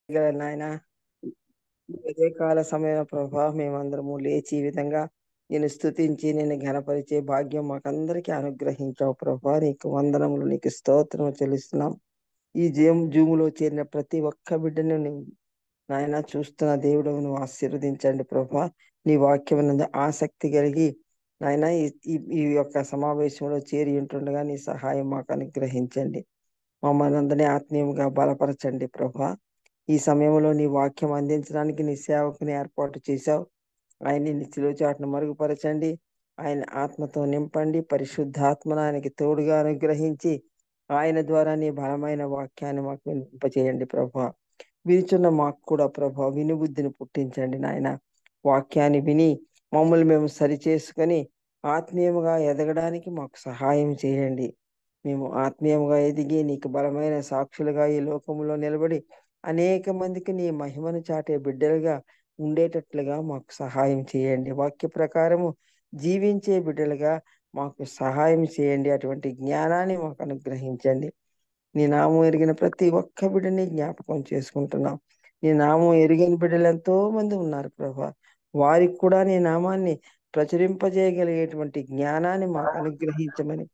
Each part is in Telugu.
నాయన ఇదే కాల సమయం ప్రభా మేమందరము లేచి ఈ విధంగా నేను స్తుతించి నేను ఘనపరిచే భాగ్యం మాకందరికీ అనుగ్రహించావు ప్రభా. నీకు వందనములు, నీకు స్తోత్రం చెల్లిస్తున్నాం. ఈ జూములో చేరిన ప్రతి ఒక్క బిడ్డను నువ్వు నాయన చూస్తున్న దేవుడు నువ్వు ఆశీర్వదించండి ప్రభా. నీ వాక్యం నందు ఆసక్తి కలిగి నాయన ఈ యొక్క సమావేశంలో చేరి ఉంటుండగా నీ సహాయం మాకు అనుగ్రహించండి. మమ్మల్ని అందరినీ ఆత్మీయంగా బలపరచండి ప్రభా. ఈ సమయంలో నీ వాక్యం అందించడానికి నీ సేవకుని ఏర్పాటు చేశావు. ఆయన్ని నీ సిలువ చాటును మరుగుపరచండి. ఆయన ఆత్మతో నింపండి. పరిశుద్ధాత్మను ఆయనకి తోడుగా అనుగ్రహించి ఆయన ద్వారా నీ బలమైన వాక్యాన్ని మాకు వినిపింపచేయండి ప్రభా. వినిచున్న మాకు కూడా ప్రభా వినుబుద్ధిని పుట్టించండి నాయన. వాక్యాన్ని విని మమ్మల్ని మేము సరిచేసుకొని ఆత్మీయంగా ఎదగడానికి మాకు సహాయం చేయండి. మేము ఆత్మీయంగా ఎదిగి నీకు బలమైన సాక్షులుగా ఈ లోకంలో నిలబడి అనేక మందికి నీ మహిమను చాటే బిడ్డలుగా ఉండేటట్లుగా మాకు సహాయం చేయండి. వాక్య ప్రకారము జీవించే బిడ్డలుగా మాకు సహాయం చేయండి. అటువంటి జ్ఞానాన్ని మాకు అనుగ్రహించండి. నీ నామం ఎరిగిన ప్రతి ఒక్క బిడ్డని జ్ఞాపకం చేసుకుంటున్నాం. నీ నామం ఎరిగిన బిడ్డలు ఎంతో మంది ఉన్నారు ప్రభా. వారికి కూడా నీ నామాన్ని ప్రచురింపజేయగలిగేటువంటి జ్ఞానాన్ని మాకు అనుగ్రహించమని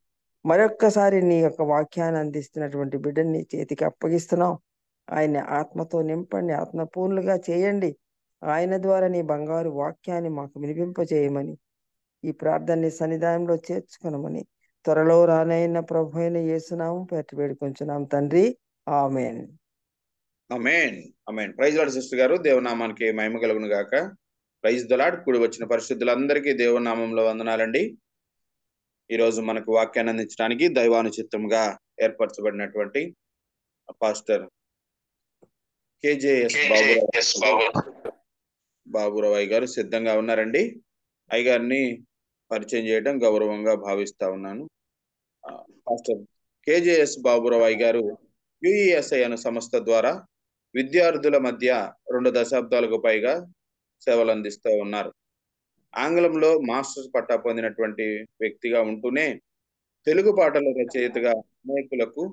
మరొక్కసారి నీ యొక్క వాక్యాన్ని అందిస్తున్నటువంటి బిడ్డని నీ చేతికి అప్పగిస్తున్నాం. ఆయన ఆత్మతో నింపండి, ఆత్మపూర్ణులుగా చేయండి. ఆయన ద్వారా నీ బంగారు వాక్యాన్ని మాకు వినిపింపచేయమని ఈ ప్రార్థనని సన్నిధానంలో చేర్చుకునమని త్వరలో రానైన ప్రభు అయిన యేసునామం పేరు వేడుకొంచున్నాం తండ్రి. ఆమెన్. ఆమేన్. ఆమేన్. ప్రైజ్ లార్డ్ సిస్టర్ గారు, దేవునామానికి మహిమ కలుగును గాక. Praise the lord. కూడి వచ్చిన పరిశుద్ధులందరికీ దేవునామంలో వందనాలండి. ఈరోజు మనకు వాక్యాన్ని అందించడానికి దైవానుచిత్తంగా ఏర్పరచబడినటువంటి పాస్టర్ కేజేఎస్ బాబురావు గారు సిద్ధంగా ఉన్నారండి. అయ్యగారిని పరిచయం చేయడం గౌరవంగా భావిస్తా ఉన్నాను. పాస్టర్ కేజేఎస్ బాబురావు గారు యుఈఎస్ఐ అనే సంస్థ ద్వారా విద్యార్థుల మధ్య 2 దశాబ్దాలకు పైగా సేవలు అందిస్తూ ఉన్నారు. ఆంగ్లంలో మాస్టర్స్ పట్టా పొందినటువంటి వ్యక్తిగా ఉంటూనే తెలుగు పాటల రచయితగా అనేకులకు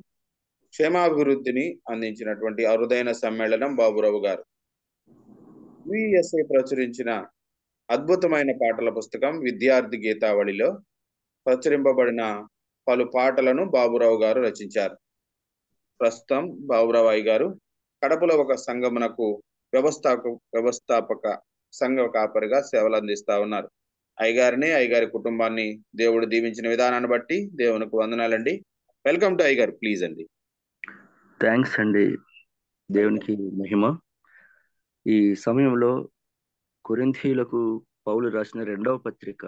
క్షేమాభివృద్ధిని అందించినటువంటి అరుదైన సమ్మేళనం బాబురావు గారు. యుఈఎస్ఐ ప్రచురించిన అద్భుతమైన పాటల పుస్తకం విద్యార్థి గీతావళిలో ప్రచురింపబడిన పలు పాటలను బాబురావు గారు రచించారు. ప్రస్తుతం బాబురావు గారు కడపలో ఒక సంఘమునకు వ్యవస్థాపక సంఘ కాపరిగా సేవలు అందిస్తా ఉన్నారు. అయ్యగారిని, అయ్యగారి కుటుంబాన్ని దేవుడు దీవించిన విధానాన్ని బట్టి దేవునికి వందనాలండి. వెల్కమ్ టు అయ్యగారు, ప్లీజ్ అండి. థ్యాంక్స్ అండి. దేవునికి మహిమ. ఈ సమయంలో కొరింథీయులకు పౌలు రాసిన 2వ పత్రిక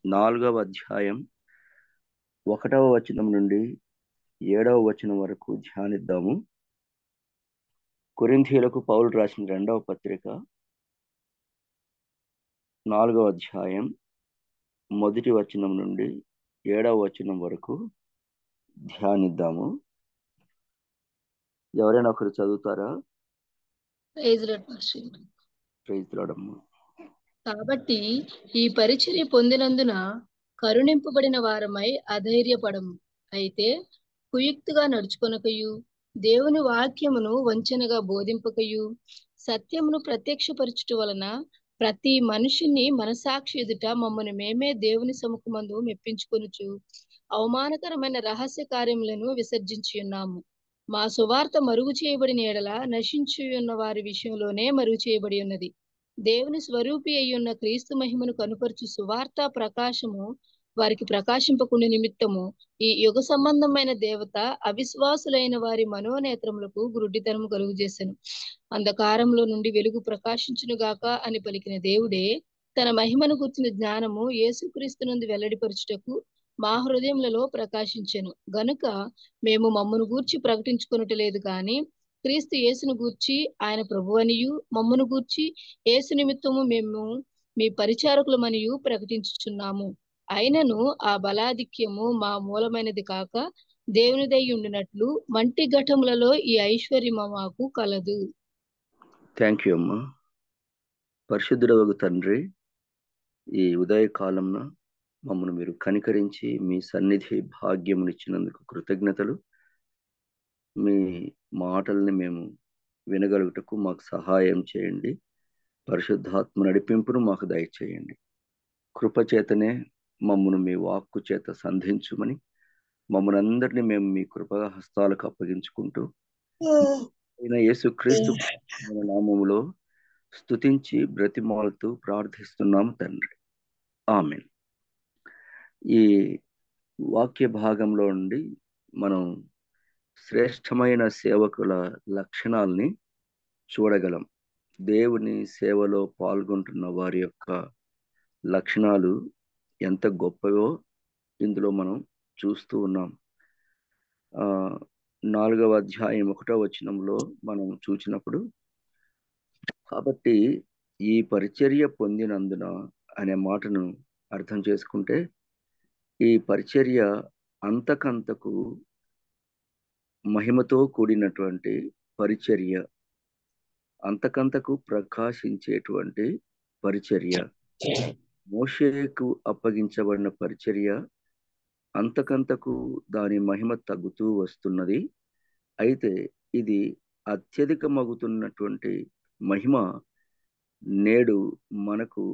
4వ అధ్యాయం 1వ వచనం నుండి 7వ వచనం వరకు ధ్యానిద్దాము. కొరింథీయులకు పౌలు రాసిన 2వ పత్రిక 4వ అధ్యాయం 1వ వచనం నుండి 7వ వచనం వరకు ధ్యానిద్దాము. ఎవరైనా ఒకరు చదువుతారా? ప్రైజ్ లార్డ్ అమ్మా. కాబట్టి ఈ పరిచర్య పొందినందున కరుణింపబడిన వారమై అధైర్యపడము. అయితే కుయుక్తిగా నడుచుకొనకయు, దేవుని వాక్యమును వంచనగా బోధింపకయు, సత్యమును ప్రత్యక్షపరచుట వలన ప్రతి మనిషిని మనసాక్షి ఎదుట మమ్మల్ని మేమే దేవుని సముఖమందు మెప్పించుకొనుచు అవమానకరమైన రహస్య కార్యములను విసర్జించి ఉన్నాము. మా సువార్త మరుగు చేయబడిన ఎడల నశించి ఉన్న వారి విషయంలోనే మరుగు చేయబడి ఉన్నది. దేవుని స్వరూపి అయ్యున్న క్రీస్తు మహిమను కనుపరచు సువార్త ప్రకాశము వారికి ప్రకాశింపకుండా నిమిత్తము ఈ యుగ సంబంధమైన దేవత అవిశ్వాసులైన వారి మనోనేత్రములకు గురుడితనము కలుగు చేసెను. అంధకారంలో నుండి వెలుగు ప్రకాశించును గాక అని పలికిన దేవుడే తన మహిమను గుర్చిన జ్ఞానము యేసుక్రీస్తునందు వెల్లడిపరచుటకు మా హృదయములలో ప్రకాశించెను గనుక మేము మమ్మను గూర్చి ప్రకటించుకొనుటలేదు కానీ క్రీస్తు యేసును గూర్చి ఆయన ప్రభువనియు మమ్మను గూర్చి యేసు నిమిత్తము మేము మీ పరిచారకులమనియు ప్రకటించుచున్నాము. అయినను ఆ బలాధిక్యము మా మూలమైనది కాక దేవునిదై ఉండినట్లు మంటి ఘటములలో ఈ ఐశ్వర్యము మాకు కలదు. థ్యాంక్ యూ అమ్మా. పరిశుద్ధుడవగు తండ్రి, ఈ ఉదయకాలంన మమ్మల్ని మీరు కనికరించి మీ సన్నిధి భాగ్యమునిచ్చినందుకు కృతజ్ఞతలు. మీ మాటల్ని మేము వినగలుగుటకు మాకు సహాయం చేయండి. పరిశుద్ధాత్మ నడిపింపును మాకు దయచేయండి. కృపచేతనే మమ్మను మీ వాక్కు చేత సంధించుమని మమ్మల్ని అందరినీ మేము మీ కృపా హస్తాలకు అప్పగించుకుంటూ యేసుక్రీస్తు నామములో స్తుతించి బ్రతిమాలుతూ ప్రార్థిస్తున్నాము తండ్రి. ఆమేన్. ఈ వాక్య భాగంలో నుండి మనం శ్రేష్టమైన సేవకుల లక్షణాలని చూడగలం. దేవుని సేవలో పాల్గొంటున్న వారి యొక్క లక్షణాలు ఎంత గొప్పవో ఇందులో మనం చూస్తూ ఉన్నాం. 4వ అధ్యాయం 1వ వచనంలో మనం చూసినప్పుడు, కాబట్టి ఈ పరిచర్య పొందినందున అనే మాటను అర్థం చేసుకుంటే, ఈ పరిచర్య అంతకంతకు మహిమతో కూడినటువంటి పరిచర్య, అంతకంతకు ప్రకాశించేటువంటి పరిచర్య. మోషేకు అప్పగించబడిన పరిచర్య అంతకంతకు దాని మహిమ తగ్గుతూ వస్తున్నది. అయితే ఇది అత్యధికమగుతున్నటువంటి మహిమ నేడు మనకు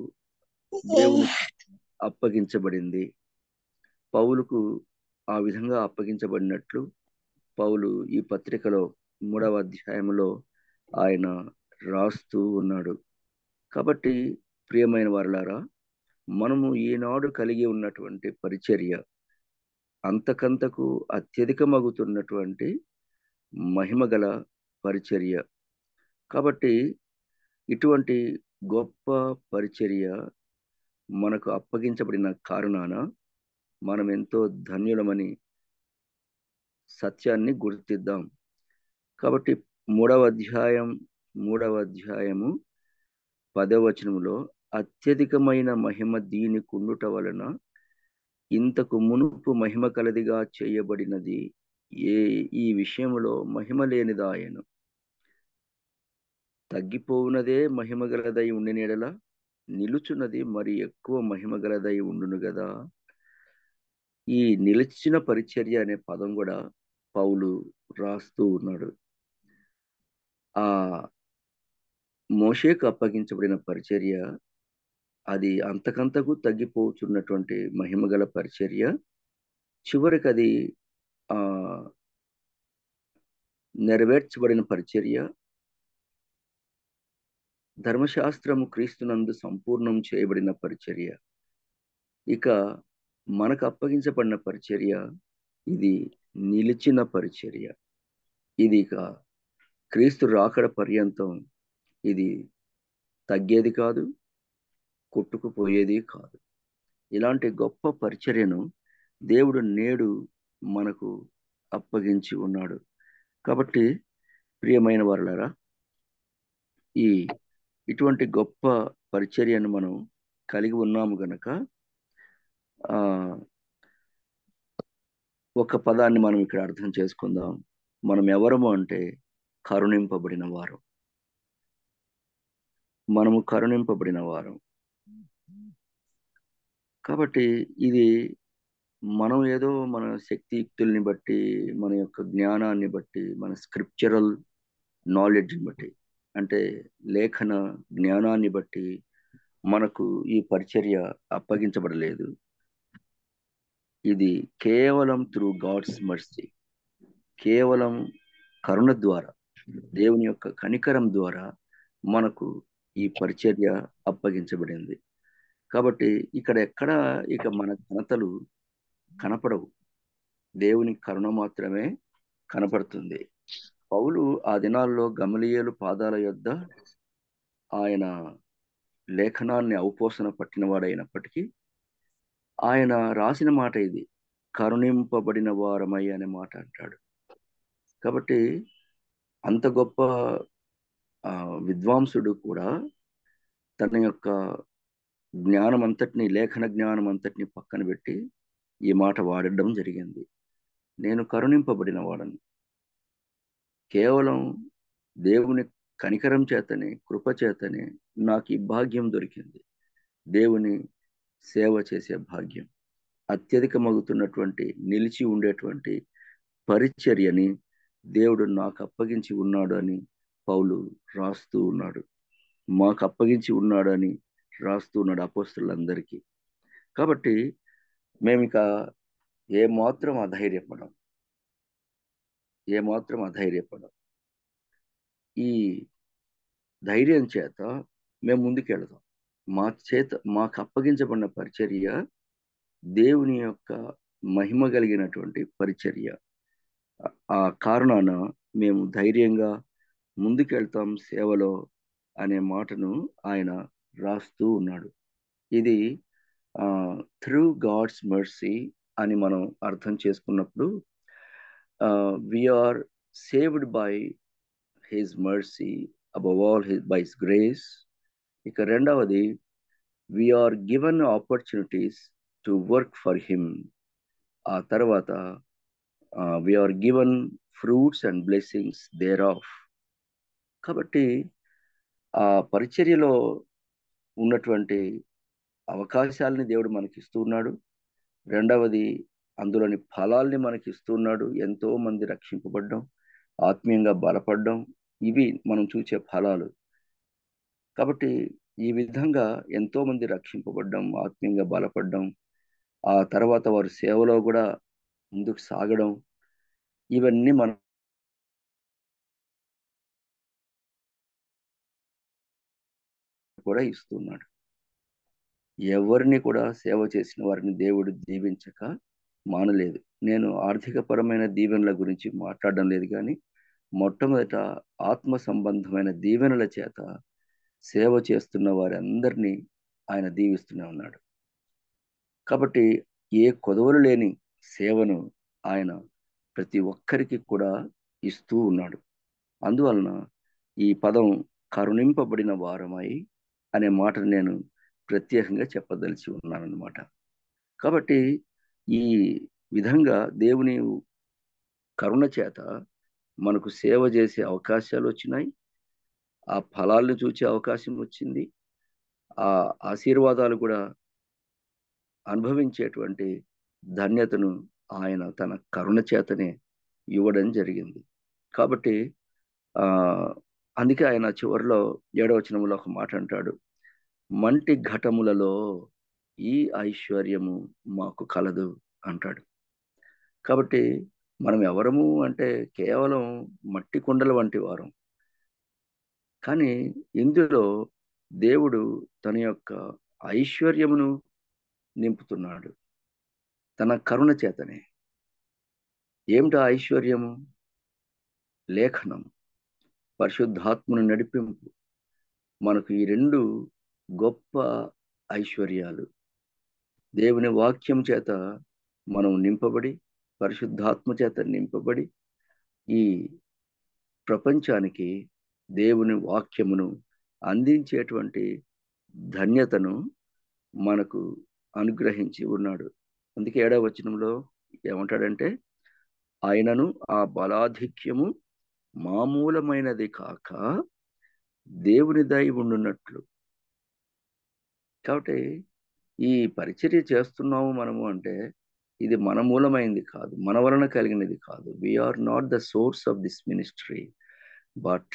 దేవుని అప్పగించబడింది. పౌలుకు ఆ విధంగా అప్పగించబడినట్లు పౌలు ఈ పత్రికలో 3వ అధ్యాయంలో ఆయన రాస్తూ ఉన్నాడు. కాబట్టి ప్రియమైన వారలారా, మనము ఈనాడు కలిగి ఉన్నటువంటి పరిచర్య అంతకంతకు అత్యధికమగుతున్నటువంటి మహిమగల పరిచర్య. కాబట్టి ఇటువంటి గొప్ప పరిచర్య మనకు అప్పగించబడిన కారణాన మనం ఎంతో ధన్యులమని సత్యాన్ని గుర్తిద్దాం. కాబట్టి 3వ అధ్యాయము 10వ వచనములో అత్యధికమైన మహిమ దీని కుండుట వలన ఇంతకు మునుపు మహిమ కలదిగా చేయబడినది ఈ విషయంలో మహిమ లేనిదాయను. తగ్గిపోవునదే మహిమగలదై ఉండిన యెడల నిలుచున్నది మరి ఎక్కువ మహిమగలదై ఉండును గదా. ఈ నిలిచిన పరిచర్య అనే పదం కూడా పౌలు రాస్తూ ఉన్నాడు. ఆ మోషేకు అప్పగించబడిన పరిచర్య అది అంతకంతకు తగ్గిపోతున్నటువంటి మహిమగల పరిచర్య. చివరికి అది నెరవేర్చబడిన పరిచర్య. ధర్మశాస్త్రము క్రీస్తునందు సంపూర్ణం చేయబడిన పరిచర్య. ఇక మనకు అప్పగించబడిన పరిచర్య ఇది నిలిచిన పరిచర్య. ఇది ఇక క్రీస్తు రాకడ పర్యంతం ఇది తగ్గేది కాదు, కొట్టుకుపోయేది కాదు. ఇలాంటి గొప్ప పరిచర్యను దేవుడు నేడు మనకు అప్పగించి ఉన్నాడు. కాబట్టి ప్రియమైన వారలారా, ఇటువంటి గొప్ప పరిచర్యను మనం కలిగి ఉన్నాము గనక ఒక పదాన్ని మనం ఇక్కడ అర్థం చేసుకుందాం. మనం ఎవరము అంటే కరుణింపబడిన వారు. మనము కరుణింపబడిన వారు. కాబట్టి ఇది మనం ఏదో మన శక్తియుక్తుల్ని బట్టి, మన యొక్క జ్ఞానాన్ని బట్టి, మన స్క్రిప్చరల్ నాలెడ్జ్ని బట్టి, అంటే లేఖన జ్ఞానాన్ని బట్టి మనకు ఈ పరిచర్య అప్పగించబడలేదు. ఇది కేవలం త్రూ గాడ్స్ మర్సీ, కేవలం కరుణ ద్వారా, దేవుని యొక్క కనికరం ద్వారా మనకు ఈ పరిచర్య అప్పగించబడింది. కాబట్టి ఇక్కడ ఎక్కడ ఇక మన ఘనతలు కనపడవు, దేవుని కరుణ మాత్రమే కనపడుతుంది. పౌలు ఆ దినాల్లో గమలీయేలు పాదాల యొద్ద ఆయన లేఖనాన్ని ఔపోసన పట్టినవాడైనప్పటికీ ఆయన రాసిన మాట ఇది, కరుణింపబడిన వారమై అనే మాట అంటాడు. కాబట్టి అంత గొప్ప విద్వాంసుడు కూడా తన యొక్క జ్ఞానం అంతటిని, లేఖన జ్ఞానం అంతటిని పక్కన పెట్టి ఈ మాట వాడడం జరిగింది. నేను కరుణింపబడిన వాడని, కేవలం దేవుని కనికరం చేతనే, కృప చేతనే నాకు ఈ భాగ్యం దొరికింది. దేవుని సేవ చేసే భాగ్యం, అత్యధికమగుతున్నటువంటి నిలిచి ఉండేటువంటి పరిచర్యని దేవుడు నాకు అప్పగించి ఉన్నాడు అని పౌలు రాస్తూ ఉన్నాడు, మాకు అప్పగించి ఉన్నాడు అని రాస్తూ ఉన్నాడు అపోస్తలులందరికీ. కాబట్టి మేమిక ఏమాత్రం అధైర్యపడం. ఈ ధైర్యం చేత మేము ముందుకెళ్తాం. మాకు అప్పగించబడిన పరిచర్య దేవుని యొక్క మహిమ కలిగినటువంటి పరిచర్య. ఆ కారణాన మేము ధైర్యంగా ముందుకెళ్తాం సేవలో అనే మాటను ఆయన రాస్తూ ఉన్నాడు. ఇది త్రూ గాడ్స్ మెర్సీ అని మనం అర్థం చేసుకున్నప్పుడు we are saved by his mercy above all by his grace. ఇక రెండవది, we are given opportunities to work for him. ఆ తర్వాత we are given fruits and blessings thereof. కాబట్టి ఆ పరిచర్యలో ఉన్నటువంటి అవకాశాలని దేవుడు మనకి ఇస్తూ ఉన్నాడు. రెండవది, అందులోని ఫలాల్ని మనకి ఇస్తూ ఉన్నాడు. ఎంతో మంది రక్షింపబడ్డం, ఆత్మీయంగా బలపడ్డం, ఇవి మనం చూసే ఫలాలు. కాబట్టి ఈ విధంగా ఎంతో మంది రక్షింపబడ్డం, ఆత్మీయంగా బలపడ్డం, ఆ తర్వాత వారు సేవలో కూడా ముందుకు సాగడం, ఇవన్నీ మనం కూడా ఇస్తున్నాడు. ఎవరిని కూడా సేవ చేసిన వారిని దేవుడు దీవించక మానలేదు. నేను ఆర్థికపరమైన దీవెనల గురించి మాట్లాడడం లేదు, కానీ మొట్టమొదట ఆత్మ సంబంధమైన దీవెనల చేత సేవ చేస్తున్న వారందరినీ ఆయన దీవిస్తూనే ఉన్నాడు. కాబట్టి ఏ కొదవలు లేని సేవను ఆయన ప్రతి ఒక్కరికి కూడా ఇస్తూ ఉన్నాడు. అందువలన ఈ పదం కరుణింపబడిన వారమై అనే మాటను నేను ప్రత్యేకంగా చెప్పదలిచి ఉన్నానన్నమాట. కాబట్టి ఈ విధంగా దేవుని కరుణ చేత మనకు సేవ చేసే అవకాశాలు వచ్చినాయి. ఆ ఫలాలను చూసే అవకాశం వచ్చింది. ఆ ఆశీర్వాదాలు కూడా అనుభవించేటువంటి ధన్యతను ఆయన తన కరుణ చేతనే ఇవ్వడం జరిగింది. కాబట్టి అందుకే ఆయన చివరిలో 7వ వచనంలో ఒక మాట అంటాడు, మంటి ఘటములలో ఈ ఐశ్వర్యము మాకు కలదు అంటాడు. కాబట్టి మనం ఎవరము అంటే కేవలం మట్టి కుండల వంటి వారం. కానీ ఇందులో దేవుడు తన యొక్క ఐశ్వర్యమును నింపుతున్నాడు తన కరుణ చేతనే. ఏమిటా ఐశ్వర్యము? లేఖనం, పరిశుద్ధాత్మను నడిపింపు. మనకు ఈ రెండు గొప్ప ఐశ్వర్యాలు. దేవుని వాక్యం చేత మనం నింపబడి, పరిశుద్ధాత్మ చేత నింపబడి, ఈ ప్రపంచానికి దేవుని వాక్యమును అందించేటువంటి ధన్యతను మనకు అనుగ్రహించి ఉన్నాడు. అందుకే 7వ వచనంలో ఏమంటాడంటే, ఆయనను ఆ బలాధిక్యము మామూలమైనది కాక దేవుని దయ ఉండున్నట్లు. కాబట్టి ఈ పరిచర్య చేస్తున్నాము మనము అంటే ఇది మన మూలమైంది కాదు, మన వలన కలిగినది కాదు. We are not the source of this ministry, but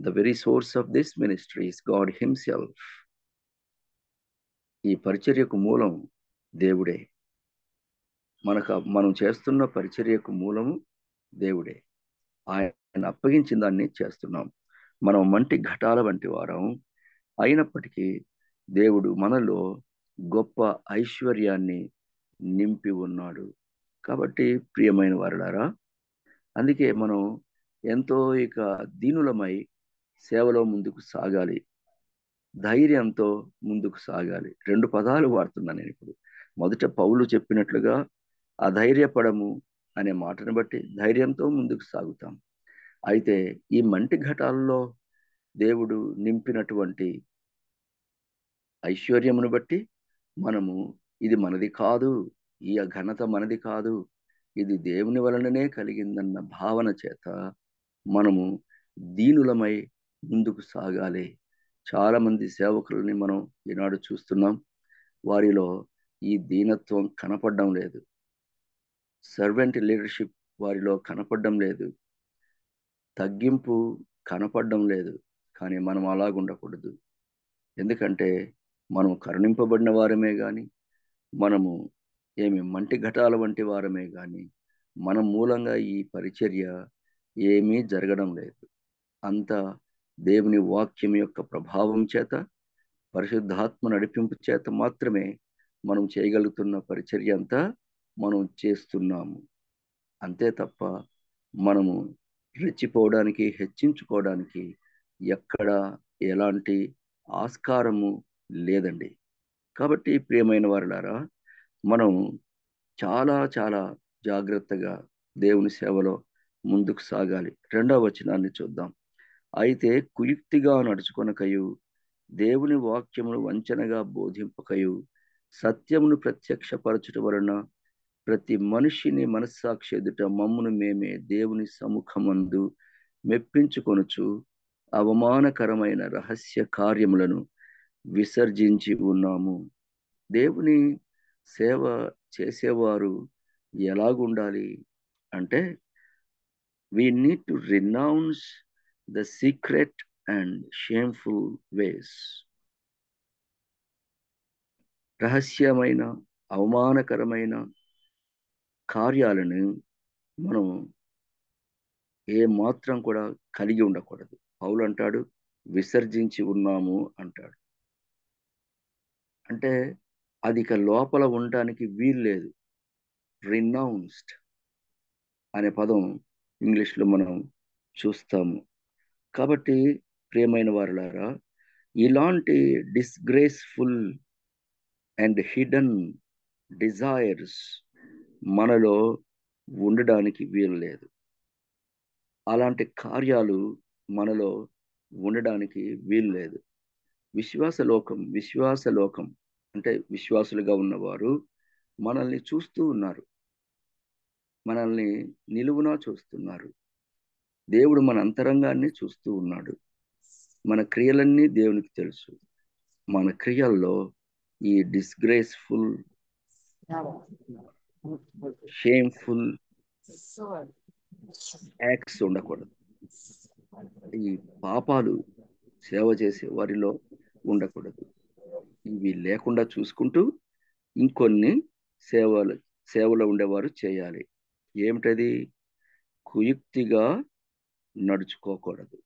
the very source of this ministry is God himself. ఈ పరిచర్యకు మూలం దేవుడే. మనం చేస్తున్న పరిచర్యకు మూలము దేవుడే. ఆయన అప్పగించిన దాన్ని చేస్తున్నాం. మనం మంటి ఘటాల వంటి వారం అయినప్పటికీ దేవుడు మనలో గొప్ప ఐశ్వర్యాన్ని నింపి ఉన్నాడు. కాబట్టి ప్రియమైన వారలారా, అందుకే మనం ఎంతో ఇక దీనులమై సేవలో ముందుకు సాగాలి, ధైర్యంతో ముందుకు సాగాలి. 2 పదాలు వాడుతున్నాను నేను ఇప్పుడు. మొదట పౌలు చెప్పినట్లుగా అధైర్యపడము అనే మాటను బట్టి ధైర్యంతో ముందుకు సాగుతాం. అయితే ఈ మంటి ఘటాలలో దేవుడు నింపినటువంటి ఐశ్వర్యమును బట్టి మనము ఇది మనది కాదు, ఈ ఘనత మనది కాదు, ఇది దేవుని వలననే కలిగిందన్న భావన చేత మనము దీనులమై ముందుకు సాగాలి. చాలా మంది సేవకులని మనం ఈనాడు చూస్తున్నాం. వారిలో ఈ దీనత్వం కనపడడం లేదు. సర్వెంట్ లీడర్షిప్ వారిలో కనపడడం లేదు. తగ్గింపు కనపడడం లేదు. కానీ మనం అలాగ ఉండకూడదు. ఎందుకంటే మనం కరుణింపబడిన వారమే కానీ, మనము మంటి ఘటాల వంటి వారమే కానీ, మన మూలంగా ఈ పరిచర్య ఏమీ జరగడం లేదు. అంతా దేవుని వాక్యం యొక్క ప్రభావం చేత, పరిశుద్ధాత్మ నడిపింపు చేత మాత్రమే మనం చేయగలుగుతున్న పరిచర్య అంతా మనం చేస్తున్నాము. అంతే తప్ప మనము రెచ్చిపోవడానికి, హెచ్చించుకోవడానికి ఎక్కడ ఎలాంటి ఆస్కారము లేదండి. కాబట్టి ప్రియమైన వారులారా, మనం చాలా చాలా జాగ్రత్తగా దేవుని సేవలో ముందుకు సాగాలి. 2వ వచనాన్ని చూద్దాం. అయితే కుయుక్తిగా నడుచుకొనకయు, దేవుని వాక్యమును వంచనగా బోధింపకయు, సత్యమును ప్రత్యక్షపరచుట వలన ప్రతి మనిషిని మనస్సాక్షి ఎదుట మమ్మును మేమే దేవుని సముఖమందు మెప్పించుకొనుచు అవమానకరమైన రహస్య కార్యములను విసర్జించి ఉన్నాము. దేవుని సేవ చేసేవారు ఎలాగుండాలి అంటే, we need to renounce the secret and shameful ways. రహస్యమైన, అవమానకరమైన కార్యాలను మనం ఏ మాత్రం కూడా కలిగి ఉండకూడదు. పౌలు అంటాడు, విసర్జించి ఉన్నాము అంటాడు. అంటే అది ఇక లోపల ఉండడానికి వీలు లేదు. రినౌన్స్డ్ అనే పదం ఇంగ్లీష్లో మనం చూస్తాము. కాబట్టి ప్రియమైన వారులారా, ఇలాంటి డిస్గ్రేస్ఫుల్ అండ్ హిడెన్ డిజైర్స్ మనలో ఉండడానికి వీలు లేదు. అలాంటి కార్యాలు మనలో ఉండడానికి వీలు లేదు. విశ్వాసలోకం అంటే విశ్వాసులుగా ఉన్నవారు మనల్ని చూస్తూ ఉన్నారు, మనల్ని నిలువునా చూస్తున్నారు. దేవుడు మన అంతరంగాన్ని చూస్తూ ఉన్నాడు. మన క్రియలన్నీ దేవునికి తెలుసు. మన క్రియల్లో ఈ డిస్గ్రేస్ఫుల్, షేమ్ఫుల్ యాక్ట్స్ ఉండకూడదు. ఈ పాపాలు సేవ చేసే వారిలో ఉండకూడదు. ఇవి లేకుండా చూసుకుంటూ ఇంకొన్ని సేవలో ఉండేవారు చేయాలి. ఏమిటది? కుయుక్తిగా నడుచుకోకూడదు.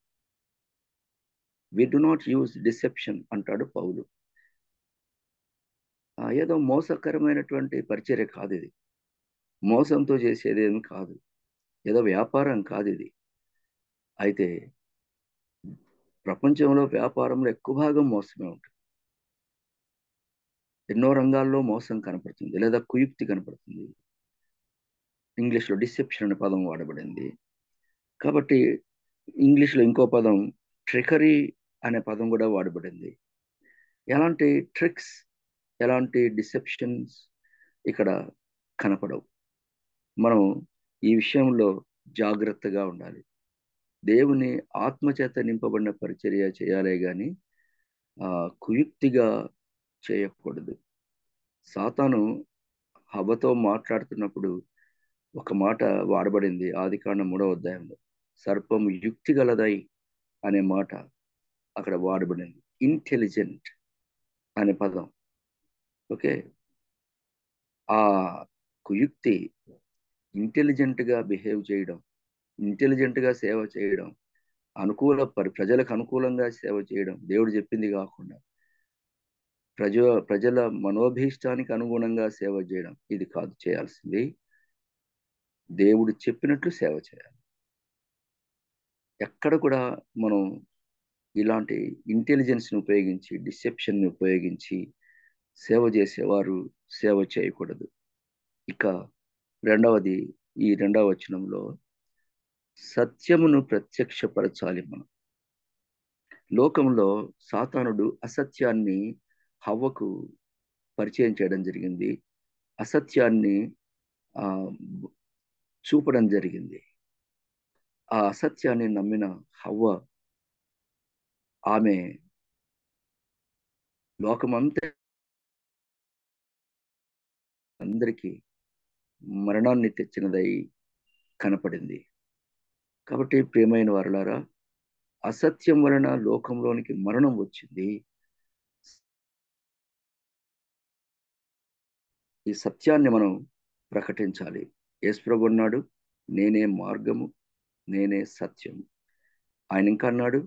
We do not use deception అంటాడు పౌలు. ఏదో మోసకరమైనటువంటి పరిచర్య కాదు ఇది. మోసంతో చేసేదేమి కాదు. ఏదో వ్యాపారం కాదు ఇది. అయితే ప్రపంచంలో వ్యాపారంలో ఎక్కువ భాగం మోసమే ఉంటుంది. ఎన్నో రంగాల్లో మోసం కనపడుతుంది, లేదా కుయుక్తి కనపడుతుంది. ఇంగ్లీష్లో డిసెప్షన్ అనే పదం వాడబడింది. కాబట్టి ఇంగ్లీష్లో ఇంకో పదం ట్రికరీ అనే పదం కూడా వాడబడింది. ఎలాంటి ట్రిక్స్, ఎలాంటి డిసెప్షన్స్ ఇక్కడ కనపడవు. మనం ఈ విషయంలో జాగ్రత్తగా ఉండాలి. దేవుని ఆత్మచేత నింపబడిన పరిచర్య చేయాలే కానీ కుయుక్తిగా చేయకూడదు. సాతాను హవ్వతో మాట్లాడుతున్నప్పుడు ఒక మాట వాడబడింది. ఆదికాండం 3వ అధ్యాయంలో సర్పము యుక్తి గలదై అనే మాట అక్కడ వాడబడింది. ఇంటెలిజెంట్ అనే పదం. ఓకే, ఆ కుయుక్తి ఇంటెలిజెంట్గా బిహేవ్ చేయడం, ఇంటెలిజెంట్గా సేవ చేయడం, ప్రజలకు అనుకూలంగా సేవ చేయడం, దేవుడు చెప్పింది కాకుండా ప్రజల మనోభీష్టానికి అనుగుణంగా సేవ చేయడం, ఇది కాదు చేయాల్సింది. దేవుడు చెప్పినట్లు సేవ చేయాలి. ఎక్కడ కూడా మనం ఇలాంటి ఇంటెలిజెన్స్ని ఉపయోగించి, డిసెప్షన్ని ఉపయోగించి సేవ చేసేవారు సేవ చేయకూడదు. ఇక రెండవది, ఈ 2వ వచనంలో సత్యమును ప్రత్యక్షపరచాలి. మనం లోకంలో సాతానుడు అసత్యాన్ని హవ్వకు పరిచయం చేయడం జరిగింది. అసత్యాన్ని చూపడం జరిగింది. ఆ అసత్యాన్ని నమ్మిన హవ్వ ఆమె లోకమంతా అందరికీ మరణాన్ని తెచ్చినదై కనపడింది. కాబట్టి ప్రియమైన వారలారా, అసత్యం వలన లోకంలోనికి మరణం వచ్చింది. ఈ సత్యాన్ని మనం ప్రకటించాలి. యేసుప్రభు అన్నాడు, నేనే మార్గము, నేనే సత్యము. ఆయన ఇంకా అన్నాడు,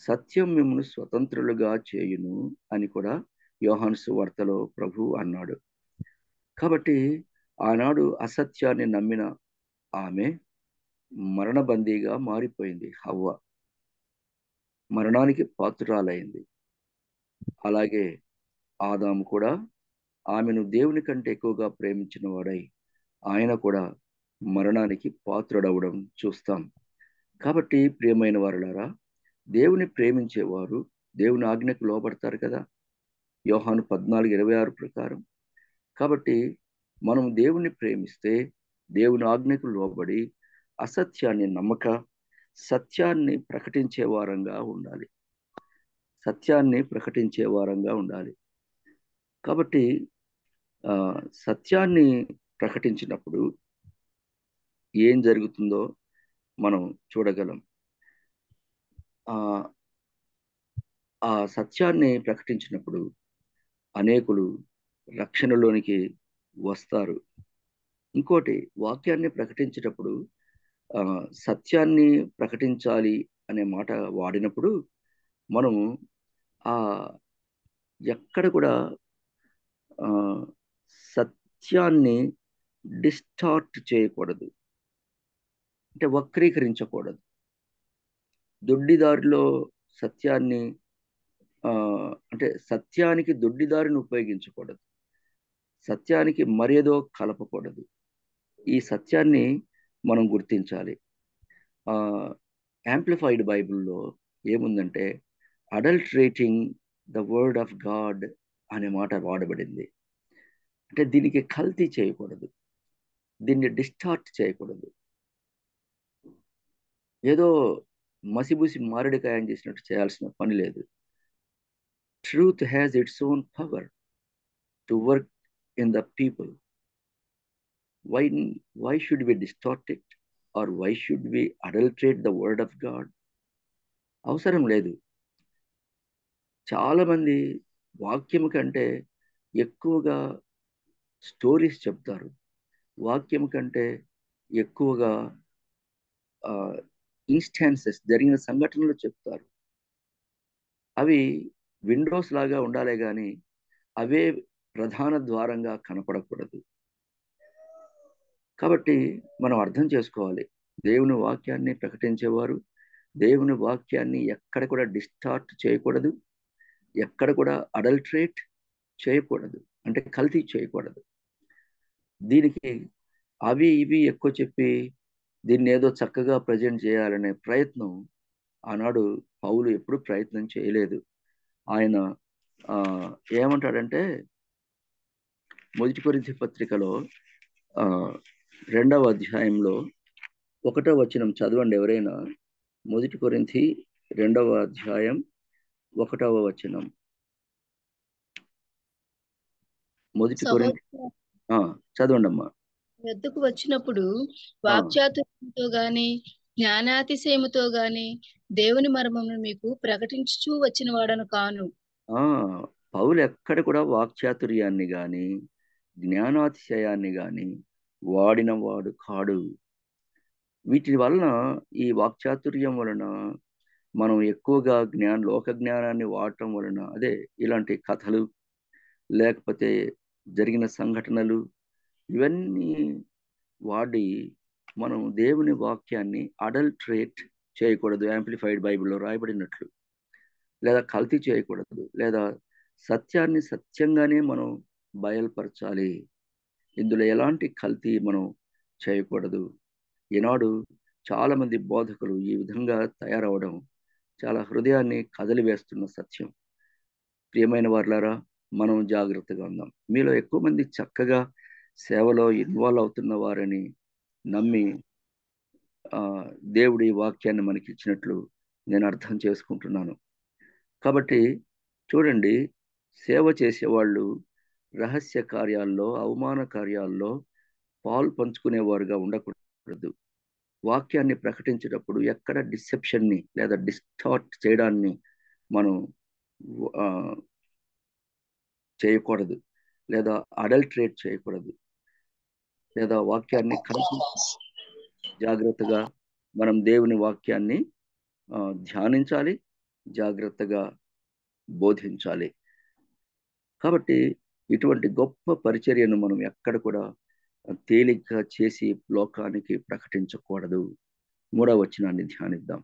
సత్యం మిమ్మల్ని స్వతంత్రులుగా చేయును అని కూడా యోహాను సువార్తలో ప్రభు అన్నాడు. కాబట్టి ఆనాడు అసత్యాన్ని నమ్మిన ఆమె మరణబందీగా మారిపోయింది. హవ్వ మరణానికి పాత్రురాలైంది. అలాగే ఆదాము కూడా ఆమెను దేవుని కంటే ఎక్కువగా ప్రేమించిన వాడై ఆయన కూడా మరణానికి పాత్రుడవడం చూస్తాం. కాబట్టి ప్రియమైన వారులారా, దేవుని ప్రేమించేవారు దేవుని ఆజ్ఞకు లోబడతారు కదా, యోహాను 14:26 ప్రకారం. కాబట్టి మనం దేవుని ప్రేమిస్తే దేవుని ఆజ్ఞకు లోబడి అసత్యాన్ని నమ్మక సత్యాన్ని ప్రకటించే వారంగా ఉండాలి. సత్యాన్ని ప్రకటించే వారంగా ఉండాలి. కాబట్టి సత్యాన్ని ప్రకటించినప్పుడు ఏం జరుగుతుందో మనం చూడగలం. ఆ సత్యాన్ని ప్రకటించినప్పుడు అనేకులు రక్షణలోనికి వస్తారు. ఇంకోటి, వాక్యాన్ని ప్రకటించేటప్పుడు సత్యాన్ని ప్రకటించాలి అనే మాట వాడినప్పుడు మనము ఎక్కడ కూడా సత్యాన్ని డిస్టార్ట్ చేయకూడదు, అంటే వక్రీకరించకూడదు. దొడ్డిదారిలో సత్యాన్ని అంటే సత్యానికి దొడ్డిదారిని ఉపయోగించకూడదు, సత్యానికి మరేదో కలపకూడదు. ఈ సత్యాన్ని మనం గుర్తించాలి. యాంప్లిఫైడ్ బైబిల్లో ఏముందంటే అడల్టరేటింగ్ ద వర్డ్ ఆఫ్ గాడ్ అనే మాట వాడబడింది. అంటే దీనికి కల్తీ చేయకూడదు, దీన్ని డిస్టార్ట్ చేయకూడదు. ఏదో మసిబూసి మారేడుకాయని చేసినట్టు చేయాల్సిన పని లేదు. Truth has its own power to work in the people. Why should we distort it, or why should we adulterate the word of God? అవసరం లేదు. చాలా మంది వాక్యం కంటే ఎక్కువగా స్టోరీస్ చెప్తారు, వాక్యం కంటే ఎక్కువగా ఇన్స్టాన్సెస్, జరిగిన సంఘటనలు చెప్తారు. అవి విండోస్ లాగా ఉండాలే కానీ అవే ప్రధాన ద్వారంగా కనపడకూడదు. కాబట్టి మనం అర్థం చేసుకోవాలి, దేవుని వాక్యాన్ని ప్రకటించేవారు దేవుని వాక్యాన్ని ఎక్కడ కూడా డిస్టార్ట్ చేయకూడదు, ఎక్కడ కూడా అడల్టరేట్ చేయకూడదు, అంటే కల్తీ చేయకూడదు. దీనికి అవి ఇవి ఎక్కువ చెప్పి దీన్ని ఏదో చక్కగా ప్రజెంట్ చేయాలనే ప్రయత్నం ఆనాడు పౌలు ఎప్పుడు ప్రయత్నం చేయలేదు. ఆయన ఏమంటాడంటే 1 కొరింథీ పత్రికలో 2వ అధ్యాయంలో 1వ వచనం చదవండి ఎవరైనా. 1 కొరింథీ 2వ అధ్యాయం 1వ వచనం. 1 కొరింథీ చదవండి అమ్మా. వద్దకు వచ్చినప్పుడు వాక్చాతుర్యంతో గాని జ్ఞానాతిశయముతో గాని దేవుని మర్మమును మీకు ప్రకటించుచూ వచ్చిన వాడను కాను. పౌలు ఎక్కడ కూడా వాక్చాతుర్యాన్ని గాని జ్ఞానాతిశయాన్ని గాని వాడిన వాడు కాడు. వీటి వలన, ఈ వాక్చాతుర్యం వలన మనం ఎక్కువగా లోక జ్ఞానాన్ని వాడటం వలన, అదే ఇలాంటి కథలు లేకపోతే జరిగిన సంఘటనలు ఇవన్నీ వాడి మనం దేవుని వాక్యాన్ని అడల్టరేట్ చేయకూడదు, యాంప్లిఫైడ్ బైబిల్లో రాయబడినట్లు, లేదా కల్తీ చేయకూడదు, లేదా సత్యాన్ని సత్యంగానే మనం బయలుపరచాలి. ఇందులో ఎలాంటి కల్తీ మనం చేయకూడదు. ఈనాడు చాలా మంది బోధకులు ఈ విధంగా తయారవడం చాలా హృదయాన్ని కదిలివేస్తున్న సత్యం. ప్రియమైన వారులారా, మనం జాగ్రత్తగా ఉందాం. మీలో ఎక్కువ మంది చక్కగా సేవలో ఇన్వాల్వ్ అవుతున్న వారని నమ్మి దేవుడి వాక్యాన్ని మనకి ఇచ్చినట్లు నేను అర్థం చేసుకుంటున్నాను. కాబట్టి చూడండి, సేవ చేసేవాళ్ళు రహస్య కార్యాల్లో, అవమాన కార్యాల్లో పాలు పంచుకునేవారుగా ఉండకూడదు. వాక్యాన్ని ప్రకటించేటప్పుడు ఎక్కడ డిసెప్షన్ని లేదా డిస్టార్ట్ చేయడాన్ని మనం ఆ, చేయకూడదు, లేదా అడల్ట్రేట్ చేయకూడదు, లేదా వాక్యాన్ని జాగ్రత్తగా మనం దేవుని వాక్యాన్ని ధ్యానించాలి, జాగ్రత్తగా బోధించాలి. కాబట్టి ఇటువంటి గొప్ప పరిచర్యను మనం ఎక్కడ కూడా తేలిగ్గా చేసి లోకానికి ప్రకటించకూడదు. 3వ వచనాన్ని ధ్యానిద్దాం.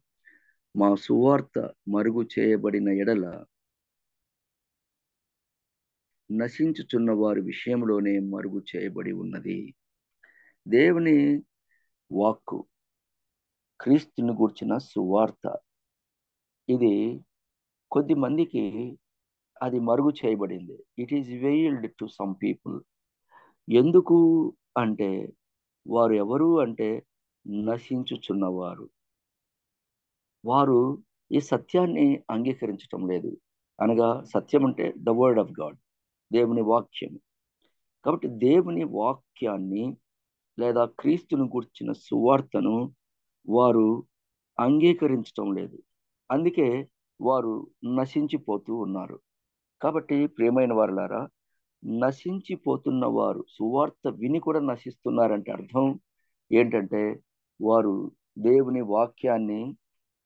మా సువార్త మరుగు చేయబడిన ఎడల నశించుచున్న వారి విషయంలోనే మరుగు చేయబడి ఉన్నది. దేవుని వాక్కు, క్రీస్తుని గూర్చిన సువార్త, ఇది కొద్ది మందికి అది మరుగు చేయబడింది. It is veiled to some people. ఎందుకు అంటే వారు ఎవరు అంటే నశించుచున్నవారు. వారు ఈ సత్యాన్ని అంగీకరించటం లేదు. అనగా సత్యం అంటే ద వర్డ్ ఆఫ్ గాడ్, దేవుని వాక్యం. కాబట్టి దేవుని వాక్యాన్ని లేదా క్రీస్తును గుర్చిన సువార్తను వారు అంగీకరించటం లేదు. అందుకే వారు నశించిపోతూ ఉన్నారు. కాబట్టి ప్రియమైన వారులారా, నశించిపోతున్న వారు సువార్త విని కూడా నశిస్తున్నారంటే అర్థం ఏంటంటే వారు దేవుని వాక్యాన్ని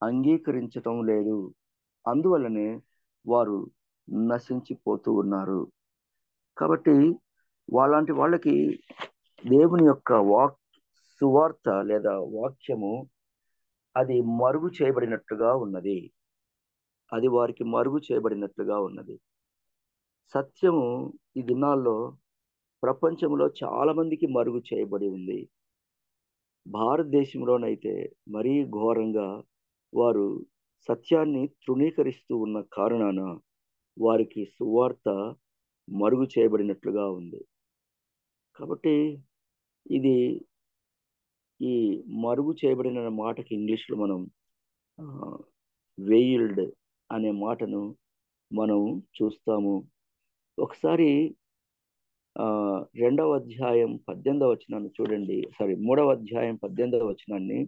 అంగీకరించటం లేదు. అందువల్లనే వారు నశించిపోతూ ఉన్నారు. కాబట్టి వాళ్ళకి దేవుని యొక్క సువార్త లేదా వాక్యము అది మరుగు చేయబడినట్లుగా ఉన్నది. అది వారికి మరుగు చేయబడినట్లుగా ఉన్నది. సత్యము ఈ దినాల్లో ప్రపంచంలో చాలా మందికి మరుగు చేయబడి ఉంది. భారతదేశంలోనైతే మరీ ఘోరంగా వారు సత్యాన్ని తృణీకరిస్తూ ఉన్న కారణాన వారికి సువార్త మరుగు చేయబడినట్లుగా ఉంది. కాబట్టి ఇది ఈ మరుగు చేయబడిన మాటకి ఇంగ్లీష్లో మనం వెయిల్డ్ అనే మాటను మనం చూస్తాము. ఒకసారి 2వ అధ్యాయం 18వ వచనాన్ని చూడండి. 3వ అధ్యాయం 18వ వచనాన్ని,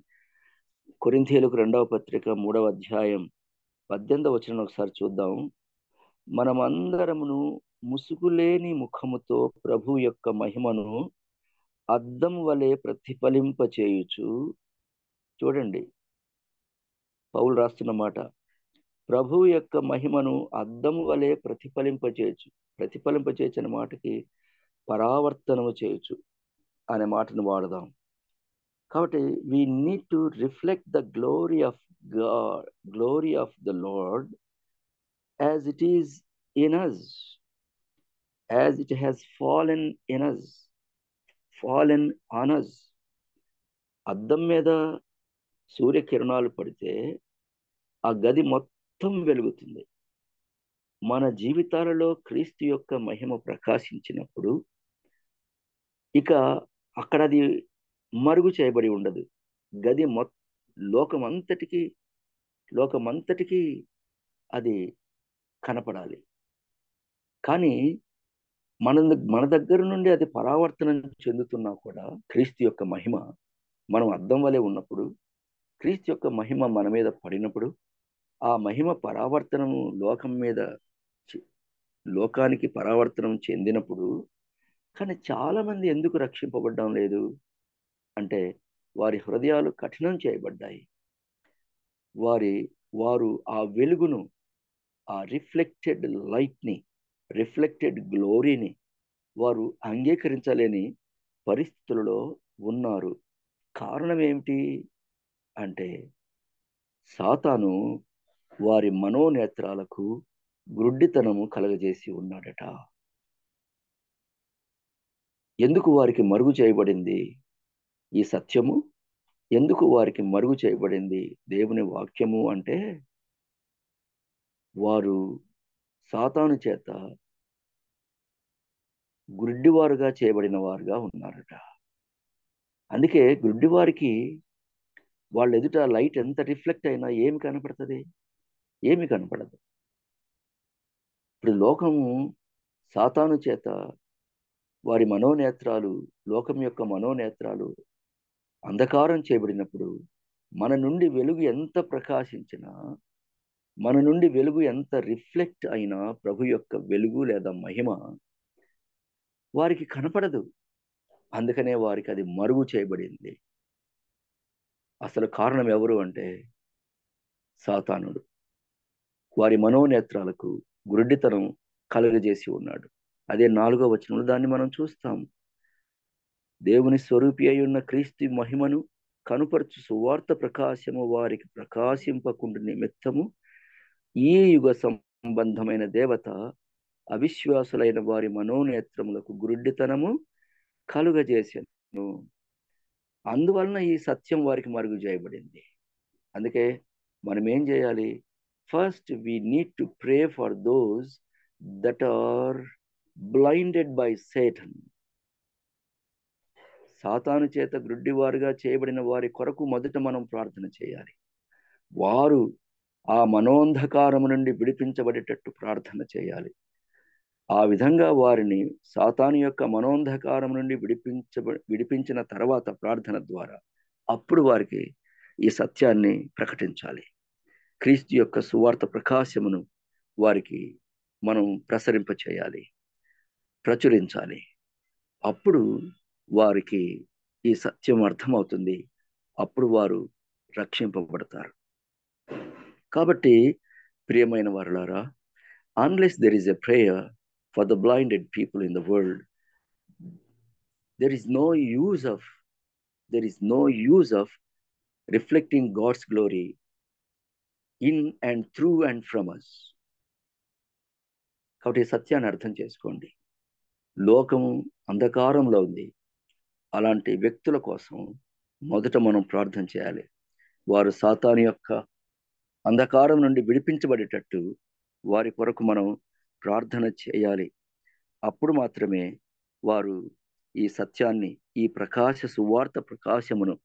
కొరింథీయులకు 2వ పత్రిక 3వ అధ్యాయం 18వ వచనం ఒకసారి చూద్దాం. మనమందరమును ముసుగులేని ముఖముతో ప్రభు యొక్క మహిమను అద్దం వలె ప్రతిఫలింపచేయుచు, చూడండి పౌలు రాస్తున్న మాట, ప్రభు యొక్క మహిమను అద్దం వలె ప్రతిఫలింపచేయచ్చు అనే మాటకి పరావర్తనము చేయొచ్చు అనే మాటను వాడదాం. కాబట్టి we need to reflect the glory of God, glory of the Lord as it is in us, as it has fallen in us, fallen on us. అద్దం మీద సూర్యకిరణాలు పడితే ఆ గది మొత్తం వెలుగుతుంది. మన జీవితాలలో క్రీస్తు యొక్క మహిమ ప్రకాశించినప్పుడు ఇక అక్కడ అది మరుగు చేయబడి ఉండదు. గది లోకమంతటికి అది కనపడాలి. కానీ మన దగ్గర నుండి అది పరావర్తనం చెందుతున్నా కూడా క్రీస్తు యొక్క మహిమ మనం అద్దం వలె ఉన్నప్పుడు, క్రీస్తు యొక్క మహిమ మన మీద పడినప్పుడు, ఆ మహిమ పరావర్తనము లోకానికి పరావర్తనం చెందినప్పుడు, కానీ చాలా మంది ఎందుకు రక్షింపబడడం లేదు అంటే వారి హృదయాలు కఠినం చేయబడ్డాయి. వారు ఆ వెలుగును, ఆ రిఫ్లెక్టెడ్ లైట్ని, రిఫ్లెక్టెడ్ గ్లోరీని వారు అంగీకరించలేని పరిస్థితులలో ఉన్నారు. కారణం ఏమిటి అంటే సాతాను వారి మనోనేత్రాలకు గ్రుడ్డితనము కలగజేసి ఉన్నాడట. ఎందుకు వారికి మరుగు చేయబడింది ఈ సత్యము? ఎందుకు వారికి మరుగు చేయబడింది దేవుని వాక్యము అంటే వారు సాతాను చేత గుడ్డివారుగా చేయబడిన వారుగా ఉన్నారట. అందుకే గుడ్డివారికి వాళ్ళ ఎదుట లైట్ ఎంత రిఫ్లెక్ట్ అయినా ఏమి కనపడుతుంది? ఏమి కనపడదు. ఇప్పుడు లోకము సాతాను చేత వారి మనోనేత్రాలు, లోకం యొక్క మనోనేత్రాలు అంధకారం చేయబడినప్పుడు మన నుండి వెలుగు ఎంత ప్రకాశించినా, మన నుండి వెలుగు ఎంత రిఫ్లెక్ట్ అయినా ప్రభు యొక్క వెలుగు లేదా మహిమ వారికి కనపడదు. అందుకనే వారికి అది మరుగు చేయబడింది. అసలు కారణం ఎవరు అంటే సాతానుడు. వారి మనోనేత్రాలకు గురుడితనం కలుగజేసి ఉన్నాడు. అదే 4వ వచనంలో దాన్ని మనం చూస్తాం. దేవుని స్వరూపి అయి ఉన్న క్రీస్తు మహిమను కనుపరచు సువార్త ప్రకాశము వారికి ప్రకాశింపకుండా నిమిత్తము ఈ యుగ సంబంధమైన దేవత అవిశ్వాసులైన వారి మనోనేత్రములకు గురుడితనము కలుగజేసెను. అందువలన ఈ సత్యం వారికి మరుగు చేయబడింది. అందుకే మనం ఏం చేయాలి? First we need to pray for those that are blinded by Satan. సాతాను చేత గ్రుడ్డివారుగా చేయబడిన వారి కొరకు మొదట మనం ప్రార్థన చేయాలి. వారు ఆ మనోంధకారము నుండి విడిపించబడేటట్టు ప్రార్థన చేయాలి. ఆ విధంగా వారిని సాతాను యొక్క మనోంధకారం నుండి విడిపించిన తర్వాత ప్రార్థన ద్వారా అప్పుడు వారికి ఈ సత్యాన్ని ప్రకటించాలి. క్రీస్తు యొక్క సువార్త ప్రకాశమును వారికి మనం ప్రసరింప చేయాలి, ప్రచురించాలి. అప్పుడు వారికి ఈ సత్యం అర్థమవుతుంది. అప్పుడు వారు రక్షింపబడతారు. కాబట్టి ప్రియమైన వారలారా, unless there is a prayer for the blinded people in the world, there is no use of reflecting God's glory in and through and from us. కాబట్టి సత్యాన్ని అర్థం చేసుకోండి. లోకము అంధకారంలో ఉంది. అలాంటి వ్యక్తుల కోసం మొదట మనం ప్రార్థన చేయాలి. వారు సాతాను యొక్క అంధకారం నుండి విడిపించబడేటట్టు వారి కొరకు మనం ప్రార్థన చేయాలి. అప్పుడు మాత్రమే వారు ఈ సత్యాన్ని, ఈ ప్రకాశ సువార్త ప్రకాశమును